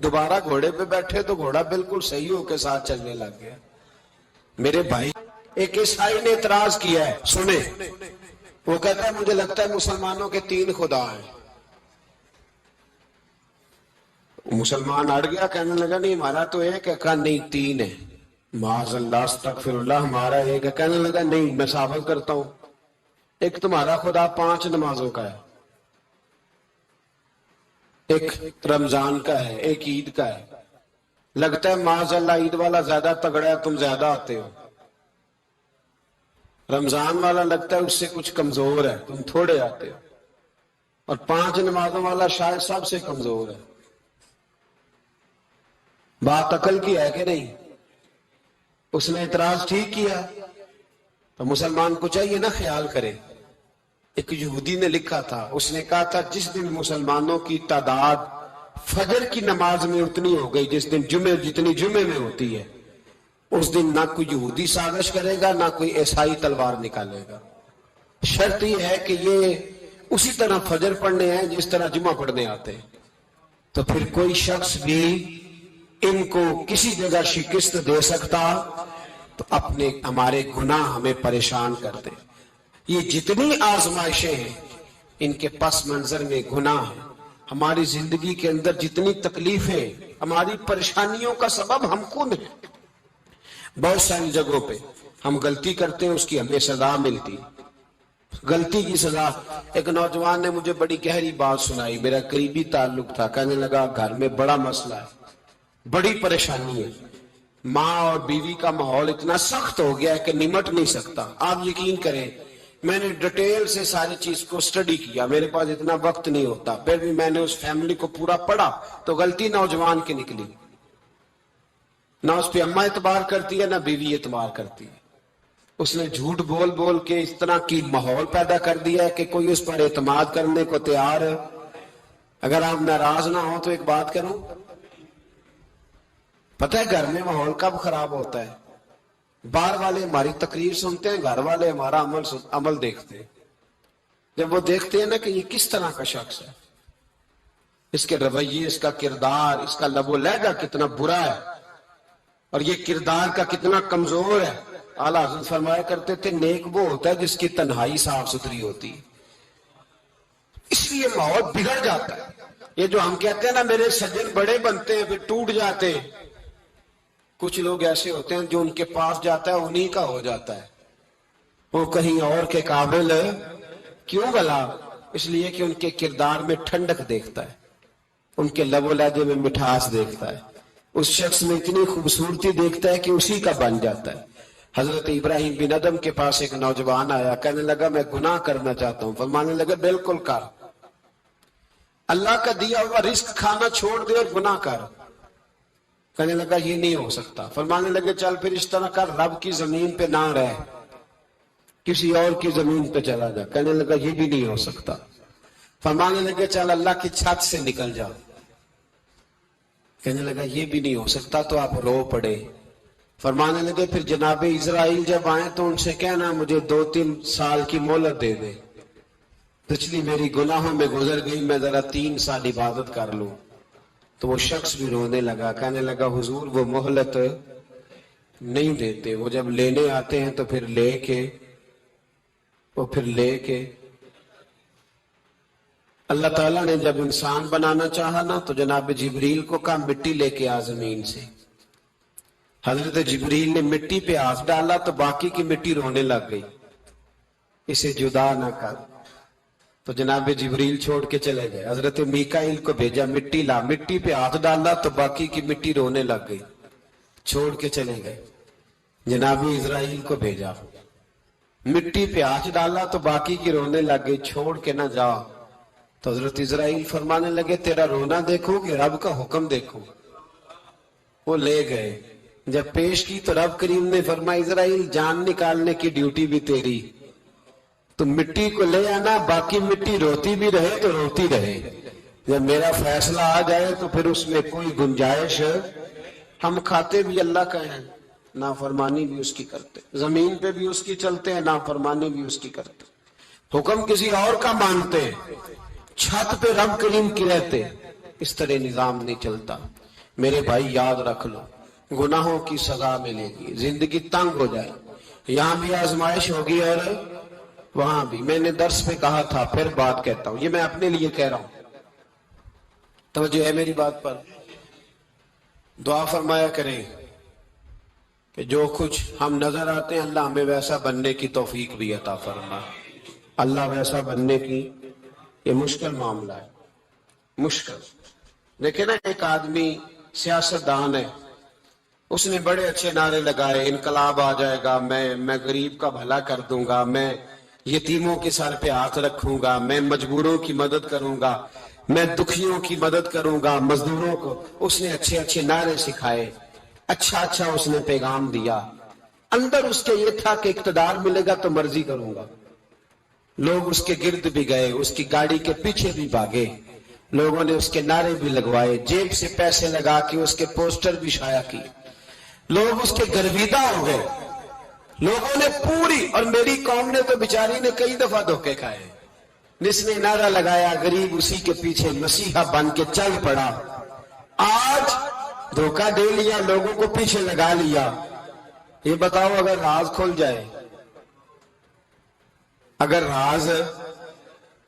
دوبارہ گھوڑے پہ بیٹھے تو گھوڑا بالکل صحیحوں کے ساتھ چلنے لگ گیا. میرے بھائی ایک عیسائی نے اعتراض کیا ہے, سنیں, وہ کہتا ہے مجھے لگتا ہے مسلمانوں کے 3 خدا ہیں. مسلمان اڑ گیا, کہنے لگا نہیں ہمارا تو ایک ہے. کہا نہیں 3 ہے. معاذ اللہ استغفر اللہ, ہمارا ایک ہے. کہنے لگا نہیں میں ثابت کرتا ہوں, ایک تمہارا خدا 5 نمازوں کا ہے, ایک رمضان کا ہے, ایک عید کا ہے. لگتا ہے معاذ اللہ عید والا زیادہ تگڑا ہے, تم زیادہ آتے ہو. رمضان والا لگتا ہے اس سے کچھ کمزور ہے, تم تھوڑے آتے ہو. اور 5 نمازوں والا شاید سب سے کمزور ہے. بات عقل کی ہے کہ نہیں؟ اس نے اعتراض ٹھیک کیا. تو مسلمان کو چاہیے نا خیال کرے. ایک یہودی نے لکھا تھا, اس نے کہا تھا جس دن مسلمانوں کی تعداد فجر کی نماز میں اتنی ہو گئی جس دن جمعے جتنی جمعے میں ہوتی ہے, اس دن نہ کوئی یہودی سازش کرے گا نہ کوئی عیسائی تلوار نکالے گا. شرط یہ ہے کہ یہ اسی طرح فجر پڑھنے ہیں جس طرح جمعہ پڑھنے آتے ہیں. تو پھر کوئی شخص بھی ان کو کسی جگہ شکست دے سکتا تو اپنے ہمارے گناہ ہمیں پریشان کرتے. یہ جتنی آزمائشیں ہیں ان کے پس منظر میں گناہ ہیں. ہماری زندگی کے اندر جتنی تکلیفیں, ہماری پریشانیوں کا سبب ہم خود ہیں. بہت ساری جگہوں پہ ہم غلطی کرتے ہیں, اس کی ہمیں سزا ملتی. غلطی کی سزا. ایک نوجوان نے مجھے بڑی گہری بات سنائی, میرا قریبی تعلق تھا. کہنے لگا گھر میں بڑا مسئلہ ہے, بڑی پریشانی ہے, ماں اور بیوی کا ماحول اتنا سخت ہو گیا ہے کہ نمٹ نہیں سکتا. آپ یقین کریں میں نے ڈیٹیل سے ساری چیز کو سٹڈی کیا, میرے پاس اتنا وقت نہیں ہوتا, پھر بھی میں نے اس فیملی کو پورا پڑھا. تو غلطی نوجوان کی نکلی, نہ اس پہ اماں اعتبار کرتی ہے نہ بیوی اعتبار کرتی ہے. اس نے جھوٹ بول بول کے اس طرح کی ماحول پیدا کر دیا ہے کہ کوئی اس پر اعتماد کرنے کو تیار ہے. اگر آپ ناراض نہ ہو تو ایک بات کروں, پتہ ہے گھر میں ماحول کب خراب ہوتا ہے؟ باہر والے ہماری تقریر سنتے ہیں, گھر والے ہمارا عمل دیکھتے ہیں. جب وہ دیکھتے ہیں نا کہ یہ کس طرح کا شخص ہے, اس کے رویے, اس کا کردار, اس کا لب و لہجہ کتنا برا ہے اور یہ کردار کا کتنا کمزور ہے. اعلیٰ حضرت فرمایا کرتے تھے نیک وہ ہوتا ہے جس کی تنہائی صاف ستھری ہوتی ہے. اس لیے ماحول بگڑ جاتا ہے. یہ جو ہم کہتے ہیں نا میرے سجن بڑے بنتے ہیں پھر ٹوٹ جاتے ہیں, کچھ لوگ ایسے ہوتے ہیں جو ان کے پاس جاتا ہے انہی کا ہو جاتا ہے. وہ کہیں اور کے قابل کیوں بھلا؟ اس لیے کہ ان کے کردار میں ٹھنڈک دیکھتا ہے, ان کے لب و لہجے میں مٹھاس دیکھتا ہے, اس شخص میں اتنی خوبصورتی دیکھتا ہے کہ اسی کا بن جاتا ہے. حضرت ابراہیم بن ادم کے پاس ایک نوجوان آیا, کہنے لگا میں گناہ کرنا چاہتا ہوں. فرمانے لگا بالکل کر, اللہ کا دیا ہوا رزق کھانا چھوڑ دے اور گناہ کر. کہنے لگا یہ نہیں ہو سکتا. فرمانے لگے چل پھر اس طرح کر, رب کی زمین پہ نہ رہ, کسی اور کی زمین پہ چلا جا. کہنے لگا یہ بھی نہیں ہو سکتا. فرمانے لگے چل اللہ کی چھت سے نکل جا. کہنے لگا یہ بھی نہیں ہو سکتا. تو آپ رو پڑے. فرمانے لگے پھر جناب اسرائیل جب آئیں تو ان سے کہنا مجھے 2-3 سال کی مہلت دے دے, پچھلی میری گناہوں میں گزر گئی, میں ذرا 3 سال عبادت کر لوں. تو وہ شخص بھی رونے لگا, کہنے لگا حضور وہ مہلت نہیں دیتے, وہ جب لینے آتے ہیں تو پھر لے کے اللہ تعالیٰ نے جب انسان بنانا چاہا نا تو جناب جبریل کو کہا مٹی لے کے آ زمین سے. حضرت جبریل نے مٹی پہ ہاتھ ڈالا تو باقی کی مٹی رونے لگ گئی, اسے جدا نہ کر. تو جناب جبریل چھوڑ کے چلے گئے. حضرت میکائیل کو بھیجا, مٹی لا, مٹی پہ ہاتھ ڈالا تو باقی کی مٹی رونے لگ گئی, چھوڑ کے چلے گئے. جناب اسرائیل کو بھیجا, مٹی پہ ہاتھ ڈالا تو باقی کی رونے لگ گئی, چھوڑ کے نہ جاؤ. تو حضرت اسرائیل فرمانے لگے تیرا رونا دیکھو کہ رب کا حکم دیکھو. وہ لے گئے, جب پیش کی تو رب کریم نے فرمایا اسرائیل جان نکالنے کی ڈیوٹی بھی تیری, تو مٹی کو لے آنا, باقی مٹی روتی بھی رہے تو روتی رہے. جب میرا فیصلہ آ جائے تو پھر اس میں کوئی گنجائش, ہم کھاتے بھی اللہ کا ہیں, نافرمانی بھی اس کی کرتے, زمین پہ بھی اس کی چلتے ہیں, نافرمانی بھی اس کی کرتے, حکم کسی اور کا مانتے, چھت پہ رب کریم کی رہتے. اس طرح نظام نہیں چلتا. میرے بھائی یاد رکھ لو, گناہوں کی سزا ملے گی, زندگی تنگ ہو جائے, یہاں بھی آزمائش ہوگی اور وہاں بھی. میں نے درس پہ کہا تھا, پھر بات کہتا ہوں, یہ میں اپنے لیے کہہ رہا ہوں, توجہ ہے میری بات پر. دعا فرمایا کریں کہ جو کچھ ہم نظر آتے ہیں اللہ ہمیں ویسا بننے کی توفیق بھی عطا فرما. اللہ ویسا بننے کی, یہ مشکل معاملہ ہے, مشکل. دیکھیں نا, ایک آدمی سیاستدان ہے, اس نے بڑے اچھے نعرے لگائے, انقلاب آ جائے گا, میں غریب کا بھلا کر دوں گا, میں یتیموں کے سر پہ ہاتھ رکھوں گا, میں مجبوروں کی مدد کروں گا, میں دکھیوں کی مدد کروں گا, مزدوروں کو. اس نے اچھے اچھے نعرے سکھائے, اچھا اس نے پیغام دیا. اندر اس کے یہ تھا کہ اقتدار ملے گا تو مرضی کروں گا. لوگ اس کے گرد بھی گئے, اس کی گاڑی کے پیچھے بھی بھاگے, لوگوں نے اس کے نعرے بھی لگوائے, جیب سے پیسے لگا کے اس کے پوسٹر بھی شائع کیے. لوگ اس کے گرویدہ ہو گئے, لوگوں نے پوری, اور میری قوم نے تو بیچاری نے کئی دفعہ دھوکے کھائے. جس نے نعرہ لگایا غریب اسی کے پیچھے مسیحا بن کے چل پڑا. آج دھوکہ دے لیا, لوگوں کو پیچھے لگا لیا. یہ بتاؤ اگر راز کھل جائے, اگر راز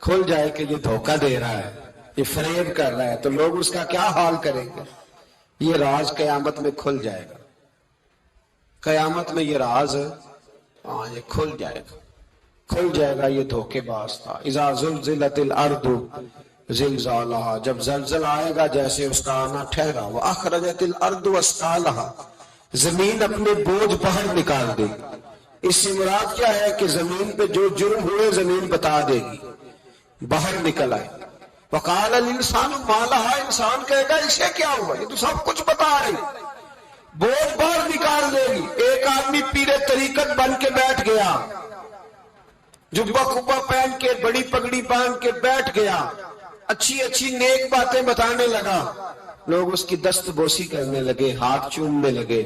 کھل جائے کہ یہ دھوکہ دے رہا ہے, یہ فریب کر رہا ہے, تو لوگ اس کا کیا حال کریں گے؟ یہ راز قیامت میں کھل جائے گا. قیامت میں یہ راز یہ کھل جائے گا, کھل جائے گا. یہ دھوکے باز تھا. اذا زلزلت الارض زلزالها, جب زلزلہ آئے گا جیسے اس کا آنا ٹھہرا. واخرجت الارض اثقالها, زمین اپنے بوجھ باہر نکال دے گی. اس سے مراد کیا ہے کہ زمین پہ جو جرم ہوئے زمین بتا دے گی, باہر نکل آئے. وقال الانسان ما لها, انسان کہے گا اسے کیا ہوا, یہ تو سب کچھ بتا رہی. بوجھ باہر نکال دے گی. ایک آدمی پیر طریقت بن کے بیٹھ گیا, جبہ کبہ پہن کے, بڑی پگڑی باندھ کے بیٹھ گیا, اچھی نیک باتیں بتانے لگا. لوگ اس کی دست بوسی کرنے لگے, ہاتھ چومنے لگے,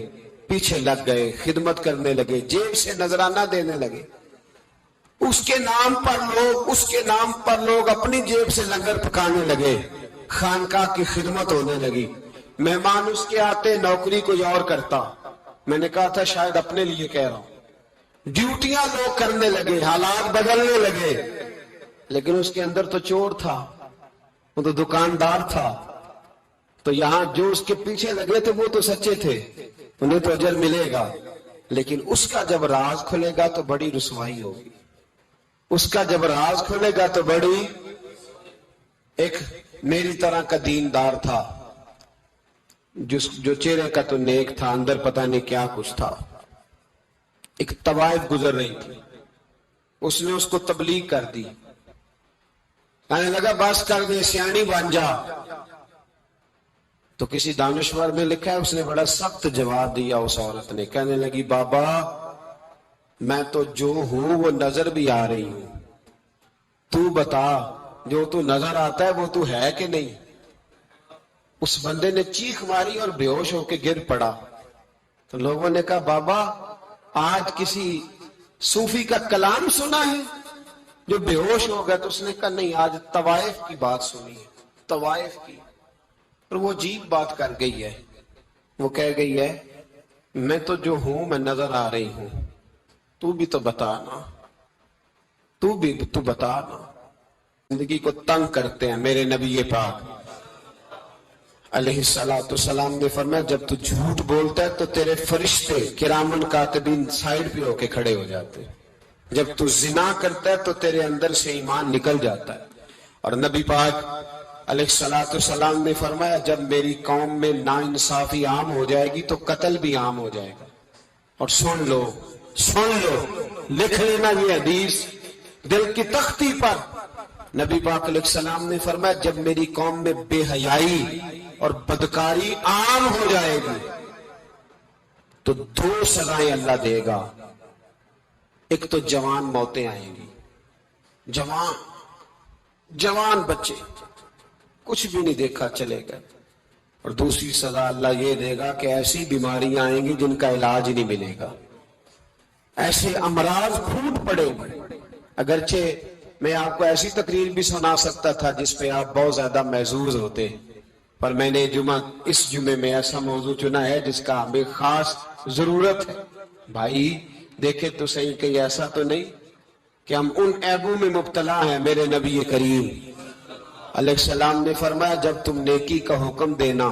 پیچھے لگ گئے, خدمت کرنے لگے, جیب سے نذرانہ دینے لگے. اس کے نام پر لوگ اپنی جیب سے لنگر پکانے لگے, خانقاہ کی خدمت ہونے لگی. مہمان اس کے آتے, نوکری کوئی اور کرتا. میں نے کہا تھا شاید اپنے لیے کہہ رہا ہوں. ڈیوٹیاں لوگ کرنے لگے, حالات بدلنے لگے. لیکن اس کے اندر تو چور تھا, وہ تو دکاندار تھا. تو یہاں جو اس کے پیچھے لگے تھے وہ تو سچے تھے, انہیں تو اجر ملے گا. لیکن اس کا جب راز کھلے گا تو بڑی رسوائی ہوگی. اس کا جب راز کھلے گا تو بڑی. ایک میری طرح کا دیندار تھا, جو چہرے کا تو نیک تھا, اندر پتہ نہیں کیا کچھ تھا. ایک طوائف گزر رہی تھی, اس نے اس کو تبلیغ کر دی. کہنے لگا بس کر دے, سیانی بن جا. تو کسی دانشور میں لکھا ہے اس نے بڑا سخت جواب دیا. اس عورت نے کہنے لگی بابا میں تو جو ہوں وہ نظر بھی آ رہی ہوں, تو بتا جو تو نظر آتا ہے وہ تو ہے کہ نہیں. اس بندے نے چیخ ماری اور بے ہوش ہو کے گر پڑا. تو لوگوں نے کہا بابا آج کسی صوفی کا کلام سنا ہے جو بے ہوش ہو گیا؟ تو اس نے کہا نہیں, آج طوائف کی بات سنی ہے, طوائف کی. اور وہ عجیب بات کر گئی ہے, وہ کہہ گئی ہے میں تو جو ہوں میں نظر آ رہی ہوں, تو بھی تو بتانا, تو بتانا. زندگی کو تنگ کرتے ہیں. میرے نبی پاک علیہ السلام نے فرمایا جب تو جھوٹ بولتا ہے تو تیرے فرشتے کرامن کاتبین سائیڈ پہ ہو کے کھڑے ہو جاتے. جب تو زنا کرتا ہے تو تیرے اندر سے ایمان نکل جاتا ہے. اور نبی پاک علیہ الصلوۃ والسلام نے فرمایا جب میری قوم میں ناانصافی عام ہو جائے گی تو قتل بھی عام ہو جائے گا. اور سن لو لکھ لینا یہ حدیث دل کی تختی پر. نبی پاک علیہ السلام نے فرمایا جب میری قوم میں بے حیائی اور بدکاری عام ہو جائے گی تو 2 سزائیں اللہ دے گا. ایک تو جوان موتیں آئیں گی, جوان بچے کچھ بھی نہیں دیکھا چلے گئے. اور دوسری سزا اللہ یہ دے گا کہ ایسی بیماریاں آئیں گی جن کا علاج نہیں ملے گا, ایسے امراض پھوٹ پڑے گے. اگرچہ میں آپ کو ایسی تقریر بھی سنا سکتا تھا جس پہ آپ بہت زیادہ محظوظ ہوتے, پر میں نے اس جمعے میں ایسا موضوع چنا ہے جس کا ہمیں خاص ضرورت ہے. بھائی دیکھے تو صحیح کہیں ایسا تو نہیں کہ ہم ان عیبوں میں مبتلا ہیں. میرے نبی کریم علیہ السلام نے فرمایا جب تم نیکی کا حکم دینا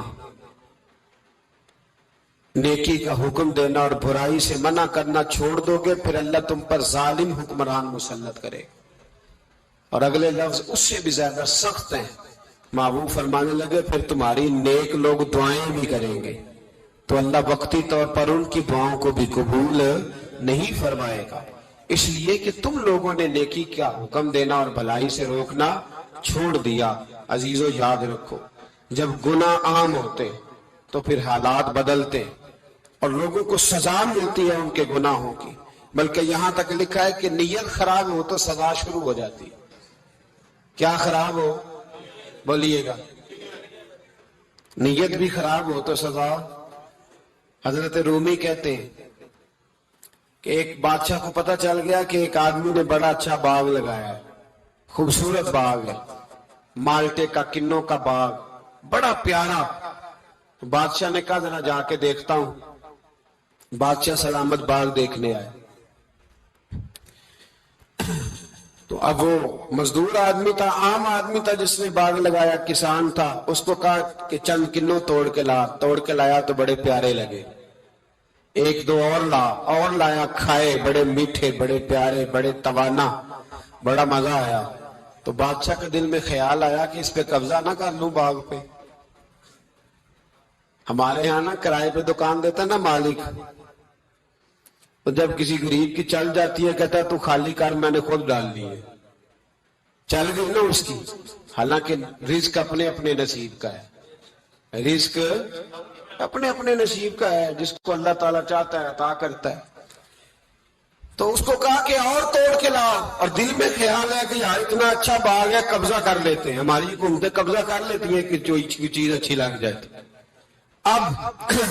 اور برائی سے منع کرنا چھوڑ دو گے پھر اللہ تم پر ظالم حکمران مسلط کرے. اور اگلے لفظ اس سے بھی زیادہ سخت ہیں. محبوب فرمانے لگے پھر تمہاری نیک لوگ دعائیں بھی کریں گے تو اللہ وقتی طور پر ان کی دعاؤں کو بھی قبول نہیں فرمائے گا. اس لیے کہ تم لوگوں نے نیکی کا حکم دینا اور بھلائی سے روکنا چھوڑ دیا. عزیزو یاد رکھو جب گناہ عام ہوتے تو پھر حالات بدلتے اور لوگوں کو سزا ملتی ہے ان کے گناہوں کی. بلکہ یہاں تک لکھا ہے کہ نیت خراب ہو تو سزا شروع ہو جاتی. کیا خراب ہو بولیے گا, نیت بھی خراب ہو تو سزا. حضرت رومی کہتے ہیں کہ ایک بادشاہ کو پتہ چل گیا کہ ایک آدمی نے بڑا اچھا باغ لگایا ہے, خوبصورت باغ ہے, مالٹے کا کنوں کا باغ بڑا پیارا. بادشاہ نے کہا ذرا جا کے دیکھتا ہوں. بادشاہ سلامت باغ دیکھنے آئے تو اب وہ مزدور آدمی تھا, عام آدمی تھا جس نے باغ لگایا, کسان تھا. اس کو کہا کہ چند کنوں توڑ کے لایا تو بڑے پیارے لگے. 1-2 اور لایا, کھائے, بڑے میٹھے, بڑے پیارے, بڑے توانا, بڑا مزہ آیا. تو بادشاہ کے دل میں خیال آیا کہ اس پہ قبضہ نہ کر لوں باغ پہ. ہمارے یہاں نا کرائے پہ دکان دیتا نا مالک, تو جب کسی غریب کی چل جاتی ہے کہتا ہے تو خالی کر, میں نے خود ڈال لی ہے. چل گئی نا اس کی, حالانکہ رزق اپنے اپنے نصیب کا ہے. رزق اپنے اپنے نصیب کا ہے, جس کو اللہ تعالیٰ چاہتا ہے عطا کرتا ہے. تو اس کو کہا کہ اور توڑ کے لا, اور دل میں خیال ہے کہ یار اتنا اچھا باغ ہے قبضہ کر لیتے ہیں. ہماری حکومتیں قبضہ کر لیتی ہیں کہ جو چیز اچھی لگ جاتی. اب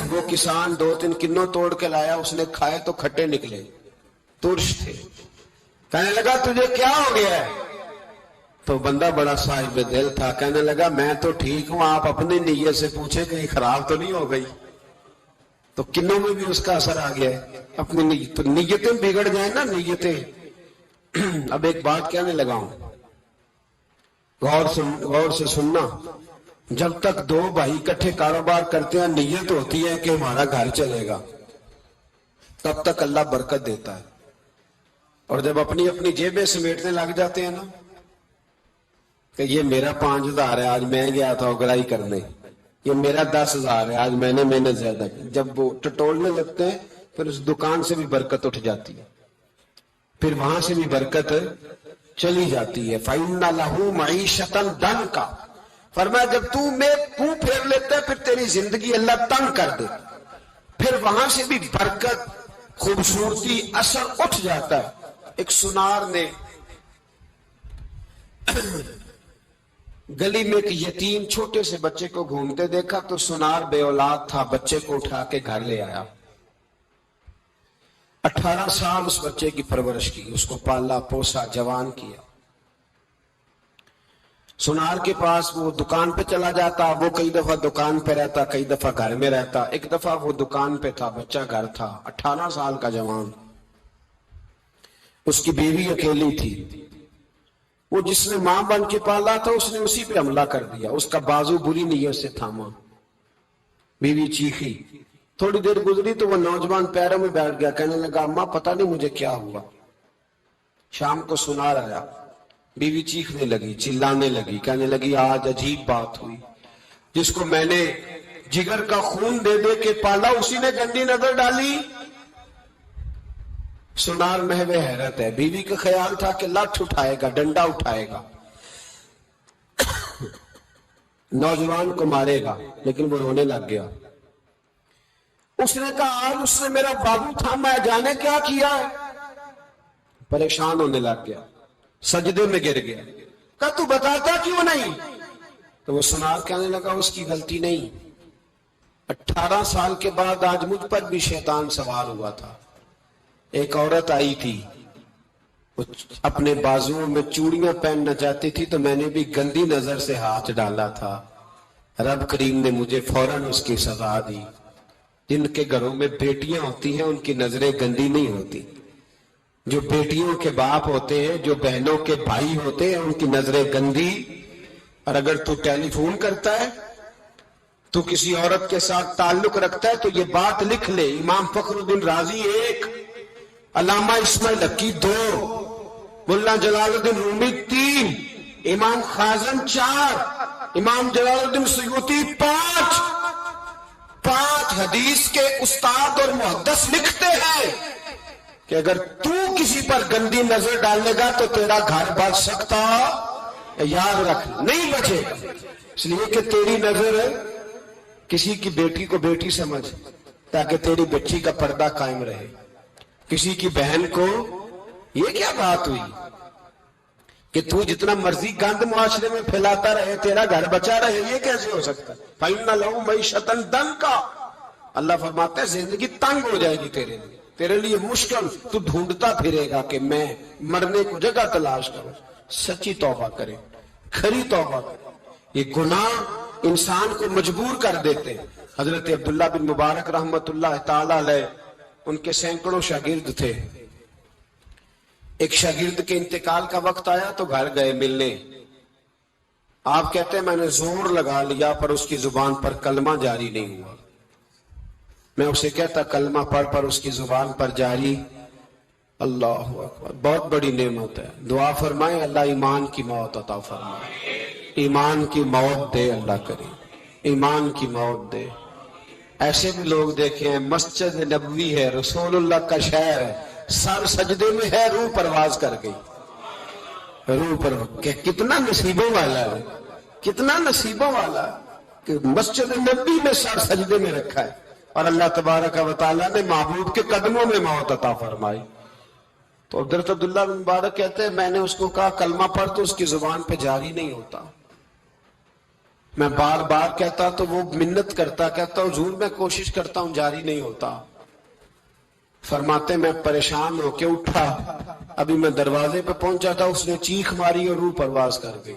وہ کسان 2-3 کنوں توڑ کے لایا, اس نے کھائے تو کھٹے نکلے, ترش تھے. کہنے لگا تجھے کیا ہو گیا ہے؟ تو بندہ بڑا صاحب دل تھا, کہنے لگا میں تو ٹھیک ہوں, آپ اپنی نیت سے پوچھیں کہیں خراب تو نہیں ہو گئی. تو کنوں میں بھی اس کا اثر آ گیا ہے. اپنی نیتیں بگڑ جائیں نا, نیتیں. اب ایک بات کہنے لگا ہوں, غور سے سننا. جب تک 2 بھائی اکٹھے کاروبار کرتے ہیں نیت ہوتی ہے کہ ہمارا گھر چلے گا, تب تک اللہ برکت دیتا ہے. اور جب اپنی اپنی جیبیں سمیٹنے لگ جاتے ہیں نا کہ یہ میرا 5,000 ہے, آج میں گیا تھا اگرائی کرنے, یہ میرا 10,000 ہے, آج میں نے محنت زیادہ کی. جب وہ ٹٹولنے لگتے ہیں پھر اس دکان سے بھی برکت اٹھ جاتی ہے, پھر وہاں سے بھی برکت چلی جاتی ہے. فَإِنَّ لَهُ مَعِيشَةً ضَنْكَ, فرمایا جب تو منہ پھیر لیتا ہے پھر تیری زندگی اللہ تنگ کر دے, پھر وہاں سے بھی برکت, خوبصورتی, اثر اٹھ جاتا ہے. ایک سنار نے گلی میں ایک یتیم چھوٹے سے بچے کو گھومتے دیکھا تو سنار بے اولاد تھا, بچے کو اٹھا کے گھر لے آیا. 18 سال اس بچے کی پرورش کی, اس کو پالا پوسا, جوان کیا. سنار کے پاس وہ دکان پہ چلا جاتا, وہ کئی دفعہ دکان پہ رہتا, کئی دفعہ گھر میں رہتا. ایک دفعہ وہ دکان پہ تھا, بچہ گھر تھا, 18 سال کا جوان. اس کی بیوی اکیلی تھی. وہ جس نے ماں بن کے پالا تھا اس نے اسی پہ حملہ کر دیا, اس کا بازو بری نیت سے تھاما. بیوی چیخی. تھوڑی دیر گزری تو وہ نوجوان پیروں میں بیٹھ گیا, کہنے لگا اماں پتہ نہیں مجھے کیا ہوا, شام کو سنار آیا، بیوی چیخنے لگی، چلانے لگی، کہنے لگی آج عجیب بات ہوئی، جس کو میں نے جگر کا خون دے دے کے پالا اسی نے گندی نظر ڈالی۔ سنار محو حیرت ہے، بیوی کا خیال تھا کہ لٹھ اٹھائے گا، ڈنڈا اٹھائے گا، نوجوان کو مارے گا، لیکن وہ رونے لگ گیا۔ اس نے کہا آج اس نے میرا بابو تھا، میں جانے کیا کیا ہے، پریشان ہونے لگ گیا، سجدے میں گر گیا، کہا تو بتاتا کیوں نہیں؟ تو وہ سنار کہنے لگا اس کی غلطی نہیں، 18 سال کے بعد آج مجھ پر بھی شیطان سوار ہوا تھا۔ ایک عورت آئی تھی، وہ اپنے بازوؤں میں چوڑیاں پہننا چاہتی تھی تو میں نے بھی گندی نظر سے ہاتھ ڈالا تھا، رب کریم نے مجھے فوراً اس کی سزا دی۔ جن کے گھروں میں بیٹیاں ہوتی ہیں ان کی نظریں گندی نہیں ہوتی، جو بیٹیوں کے باپ ہوتے ہیں، جو بہنوں کے بھائی ہوتے ہیں، ان کی نظریں گندی۔ اور اگر تو ٹیلی فون کرتا ہے، تو کسی عورت کے ساتھ تعلق رکھتا ہے، تو یہ بات لکھ لے، امام فخر الدین رازی 1، علامہ اسماعیل حقی 2، ملا جلال الدین رومی 3، امام خازن 4، امام جلال الدین سیوطی 5 حدیث کے استاد اور محدث لکھتے ہیں کہ اگر تو کسی پر گندی نظر ڈالے گا تو تیرا گھر بچ سکتا، یاد رکھ نہیں بچے گا، اس لیے کہ تیری نظر کسی کی بیٹی کو بیٹی سمجھ تاکہ تیری بچی کا پردہ قائم رہے، کسی کی بہن کو، یہ کیا بات ہوئی کہ تو جتنا مرضی گند معاشرے میں پھیلاتا رہے تیرا گھر بچا رہے، یہ کیسے ہو سکتا ہے؟ فَإِنَّ لَهُ مَعِيشَةً ضَنْكَ، اللہ فرماتا ہے زندگی تنگ ہو جائے گی تیرے لیے مشکل، تو ڈھونڈتا پھرے گا کہ میں مرنے کو جگہ تلاش کروں۔ سچی توبہ کرے، کھری توبہ کرے، یہ گناہ انسان کو مجبور کر دیتے ہیں۔ حضرت عبداللہ بن مبارک رحمت اللہ تعالیٰ علیہ، ان کے سینکڑوں شاگرد تھے، ایک شاگرد کے انتقال کا وقت آیا تو گھر گئے ملنے، آپ کہتے ہیں میں نے زور لگا لیا پر اس کی زبان پر کلمہ جاری نہیں ہوا، میں اسے کہتا کلمہ پڑھ پر اس کی زبان پر جاری، اللہ اکبر، بہت بڑی نعمت ہے، دعا فرمائیں اللہ ایمان کی موت عطا فرمائے، ایمان کی موت دے اللہ کریم، ایمان کی موت دے۔ ایسے بھی لوگ دیکھیں ہیں، مسجد نبوی ہے، رسول اللہ کا شہر ہے، سر سجدے میں ہے، روح پرواز کر گئی، روح پر کتنا نصیبوں والا ہے، کتنا نصیبوں والا ہے کہ مسجد نبوی میں سر سجدے میں رکھا ہے اور اللہ تبارک و تعالیٰ نے محبوب کے قدموں میں موت عطا فرمائی۔ تو حضرت عبداللہ بن مبارک کہتے ہیں میں نے اس کو کہا کلمہ پڑھ تو اس کی زبان پہ جاری نہیں ہوتا، میں بار بار کہتا تو وہ منت کرتا، کہتا حضور میں کوشش کرتا ہوں جاری نہیں ہوتا۔ فرماتے میں پریشان ہو کے اٹھا، ابھی میں دروازے پہ پہنچا تھا، اس نے چیخ ماری اور روح پرواز کر گئی،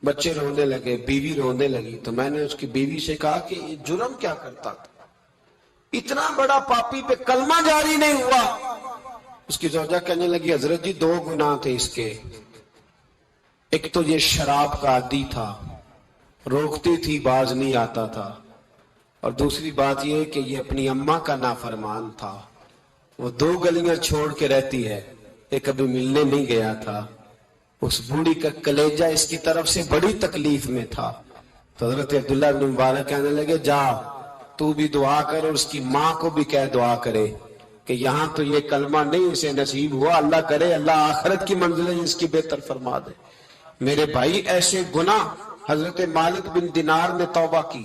بچے رونے لگے، بیوی رونے لگی، تو میں نے اس کی بیوی سے کہا کہ یہ جرم کیا کرتا تھا، اتنا بڑا پاپی پہ کلمہ جاری نہیں ہوا۔ اس کی زوجہ کہنے لگی حضرت جی 2 گناہ تھے اس کے، ایک تو یہ شراب کا عادی تھا، روکتی تھی باز نہیں آتا تھا، اور دوسری بات یہ کہ یہ اپنی اماں کا نافرمان تھا، وہ 2 گلیاں چھوڑ کے رہتی ہے، یہ کبھی ملنے نہیں گیا تھا، اس بوڑھی کا کلیجہ اس کی طرف سے بڑی تکلیف میں تھا۔ تو حضرت عبداللہ بن مبارک کہنے لگے جا تو بھی دعا کر اور اس کی ماں کو بھی کہہ دعا کرے کہ یہاں تو یہ کلمہ نہیں اسے نصیب ہوا، اللہ کرے اللہ آخرت کی منزلیں اس کی بہتر فرما دے۔ میرے بھائی ایسے گناہ، حضرت مالک بن دینار نے توبہ کی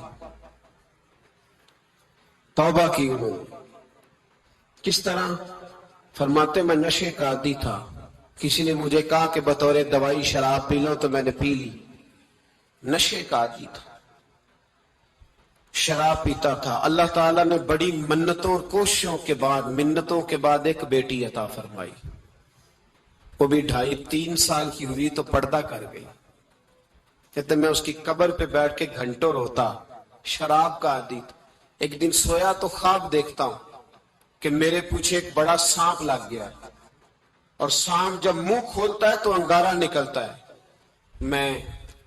انہوں نے، کس طرح؟ فرماتے میں نشے کا عادی تھا، کسی نے مجھے کہا کہ بطور دوائی شراب پی لو تو میں نے پی لی، نشے کا عادی تھا، شراب پیتا تھا۔ اللہ تعالیٰ نے بڑی منتوں اور کوششوں کے بعد، منتوں کے بعد ایک بیٹی عطا فرمائی، وہ بھی 2.5-3 سال کی ہوئی تو پردہ کر گئی۔ کہتے میں اس کی قبر پہ بیٹھ کے گھنٹوں روتا، شراب کا عادی تھا۔ ایک دن سویا تو خواب دیکھتا ہوں کہ میرے پیچھے ایک بڑا سانپ لگ گیا، اور سانپ جب منہ کھولتا ہے تو انگارہ نکلتا ہے، میں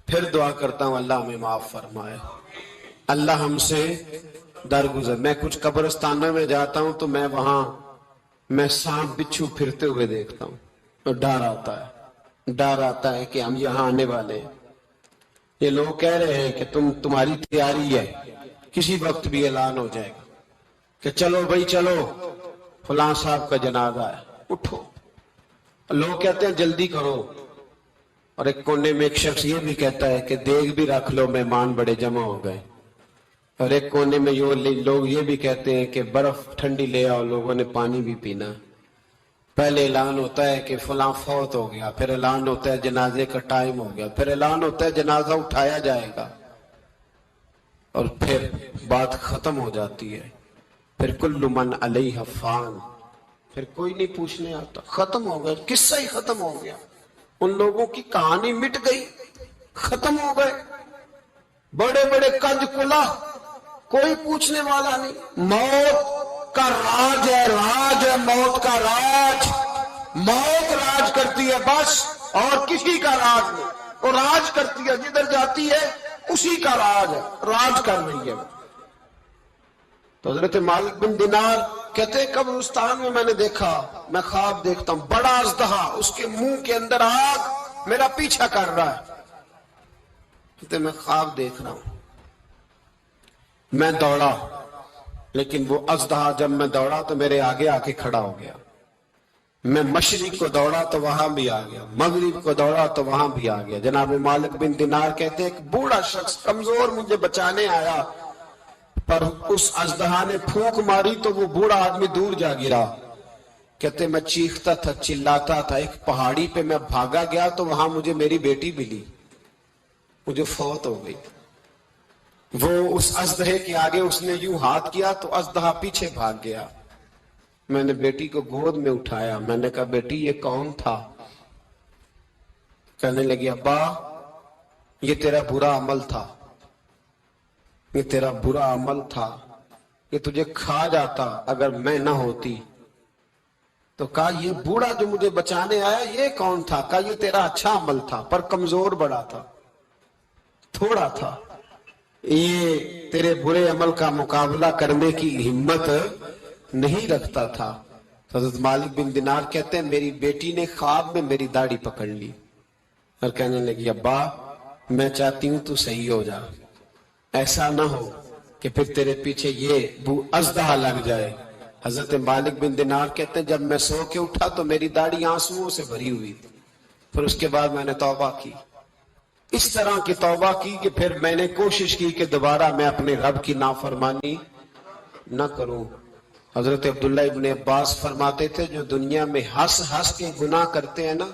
پھر دعا کرتا ہوں اللہ ہمیں معاف فرمائے، اللہ ہم سے درگزر۔ میں کچھ قبرستانوں میں جاتا ہوں تو میں وہاں سانپ بچھو پھرتے ہوئے دیکھتا ہوں، تو ڈر آتا ہے کہ ہم یہاں آنے والے ہیں. یہ لوگ کہہ رہے ہیں کہ تمہاری تیاری ہے، کسی وقت بھی اعلان ہو جائے گا کہ چلو بھائی چلو فلاں صاحب کا جنازہ ہے، اٹھو. لوگ کہتے ہیں جلدی کرو، اور ایک کونے میں ایک شخص یہ بھی کہتا ہے کہ دیگ بھی رکھ لو، مہمان بڑے جمع ہو گئے. اور ایک کونے میں لوگ یہ بھی کہتے ہیں کہ برف ٹھنڈی لے آؤ، لوگوں نے پانی بھی پینا. پہلے اعلان ہوتا ہے کہ فلاں فوت ہو گیا، پھر اعلان ہوتا ہے جنازے کا ٹائم ہو گیا، پھر اعلان ہوتا ہے جنازہ اٹھایا جائے گا، اور پھر بات ختم ہو جاتی ہے. پھر کل من علیہ فان، پھر کوئی نہیں پوچھنے آتا. ختم ہو گیا، قصہ ہی ختم ہو گیا. ان لوگوں کی کہانی مٹ گئی، ختم ہو گئے. بڑے بڑے کنج کلا، کوئی پوچھنے والا نہیں. موت کا راج ہے، راج ہے موت کا راج. موت راج کرتی ہے بس، اور کسی کا راج نہیں. وہ راج کرتی ہے، جدھر جاتی ہے اسی کا راج ہے، راج کر رہی ہے. تو حضرت مالک بن دینار کہتے ہیں قبرستان میں نے دیکھا، میں خواب دیکھتا ہوں، بڑا اژدہا، اس کے منہ کے اندر آگ میرا پیچھا کر رہا ہے. کہتے میں خواب دیکھ رہا ہوں. میں دوڑا، لیکن وہ اژدہا جب میں دوڑا تو میرے آگے آ کے کھڑا ہو گیا. میں مشرق کو دوڑا تو وہاں بھی آ گیا، مغرب کو دوڑا تو وہاں بھی آ گیا. جناب مالک بن دینار کہتے ہیں ایک بوڑھا شخص کمزور مجھے بچانے آیا، پر اس اژدہا نے پھونک ماری تو وہ بوڑھا آدمی دور جا گرا. کہتے میں چیختا تھا، چلاتا تھا. ایک پہاڑی پہ میں بھاگا گیا تو وہاں مجھے میری بیٹی ملی، مجھے فوت ہو گئی. وہ اس اژدہے کے آگے اس نے یوں ہاتھ کیا تو اژدہا پیچھے بھاگ گیا. میں نے بیٹی کو گود میں اٹھایا، میں نے کہا بیٹی یہ کون تھا؟ کہنے لگی ابا یہ تیرا برا عمل تھا، یہ تیرا برا عمل تھا، یہ تجھے کھا جاتا اگر میں نہ ہوتی. تو کہا یہ بوڑھا جو مجھے بچانے آیا یہ کون تھا؟ کہا یہ تیرا اچھا عمل تھا، پر کمزور بڑا تھا، تھوڑا تھا، یہ تیرے برے عمل کا مقابلہ کرنے کی ہمت نہیں رکھتا تھا. حضرت مالک بن دینار کہتے ہیں میری بیٹی نے خواب میں میری داڑھی پکڑ لی اور کہنے لگی ابا میں چاہتی ہوں تو صحیح ہو جا، ایسا نہ ہو کہ پھر تیرے پیچھے یہ اژدہا لگ جائے. حضرت مالک بن دینار کہتے ہیں جب میں سو کے اٹھا تو میری داڑھی آنسوؤں سے بھری ہوئی تھی. پھر اس کے بعد میں نے توبہ کی، اس طرح کی توبہ کی کہ پھر میں نے کوشش کی کہ دوبارہ میں اپنے رب کی نافرمانی نہ کروں. حضرت عبداللہ ابن عباس فرماتے تھے جو دنیا میں ہنس ہنس کے گناہ کرتے ہیں نا،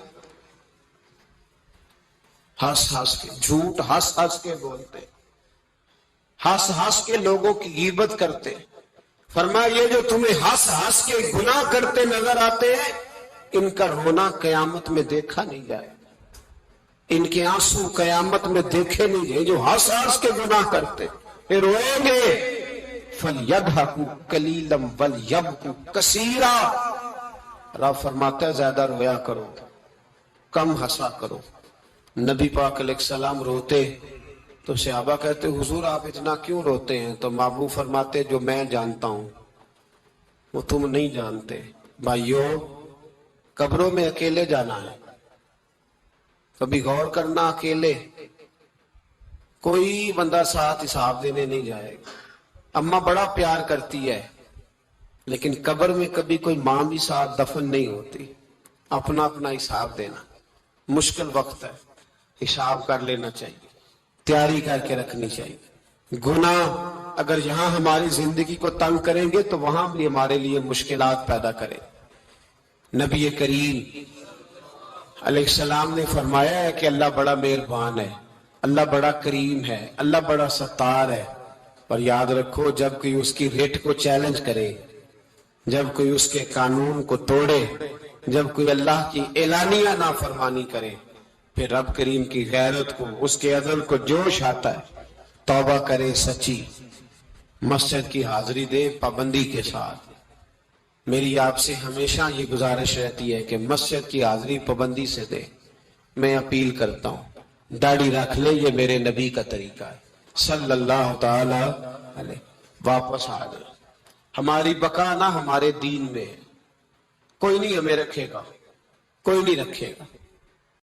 ہنس ہنس کے جھوٹ ہنس ہنس کے بولتے، ہنس ہنس کے لوگوں کی غیبت کرتے، فرمایا یہ جو تمہیں ہنس ہنس کے گناہ کرتے نظر آتے ہیں ان کا رونا قیامت میں دیکھا نہیں جائے، ان کے آنسو قیامت میں دیکھے نہیں جائے. جو ہنس ہنس کے گناہ کرتے یہ روئیں گے. فَلْيَضْحَكُوا قَلِيلًا وَلْيَبْكُوا كَثِيرًا. رب فرماتا ہے زیادہ رویا کرو، کم ہنسا کرو. نبی پاک علیہ السلام روتے تو صحابہ کہتے حضور آپ اتنا کیوں روتے ہیں؟ تو محبوب فرماتے جو میں جانتا ہوں وہ تم نہیں جانتے. بھائیو قبروں میں اکیلے جانا ہے، کبھی غور کرنا، اکیلے کوئی بندہ ساتھ حساب دینے نہیں جائے گا. اماں بڑا پیار کرتی ہے لیکن قبر میں کبھی کوئی ماں بھی ساتھ دفن نہیں ہوتی. اپنا اپنا حساب دینا مشکل وقت ہے، حساب کر لینا چاہیے، تیاری کر کے رکھنی چاہیے. گناہ اگر یہاں ہماری زندگی کو تنگ کریں گے تو وہاں بھی ہمارے لیے مشکلات پیدا کریں. نبی کریم علیہ السلام نے فرمایا ہے کہ اللہ بڑا مہربان ہے، اللہ بڑا کریم ہے، اللہ بڑا ستار ہے. اور یاد رکھو جب کوئی اس کی ریٹ کو چیلنج کرے، جب کوئی اس کے قانون کو توڑے، جب کوئی اللہ کی اعلانیہ نافرمانی کرے، پھر رب کریم کی غیرت کو، اس کے عدل کو جوش آتا ہے. توبہ کرے سچی، مسجد کی حاضری دے پابندی کے ساتھ. میری آپ سے ہمیشہ یہ گزارش رہتی ہے کہ مسجد کی حاضری پابندی سے دے. میں اپیل کرتا ہوں داڑھی رکھ لے، یہ میرے نبی کا طریقہ ہے صلی اللہ تعالی علیہ. واپس آ جائے. ہماری بقا نہ ہمارے دین میں، کوئی نہیں ہمیں رکھے گا. کوئی نہیں رکھے گا.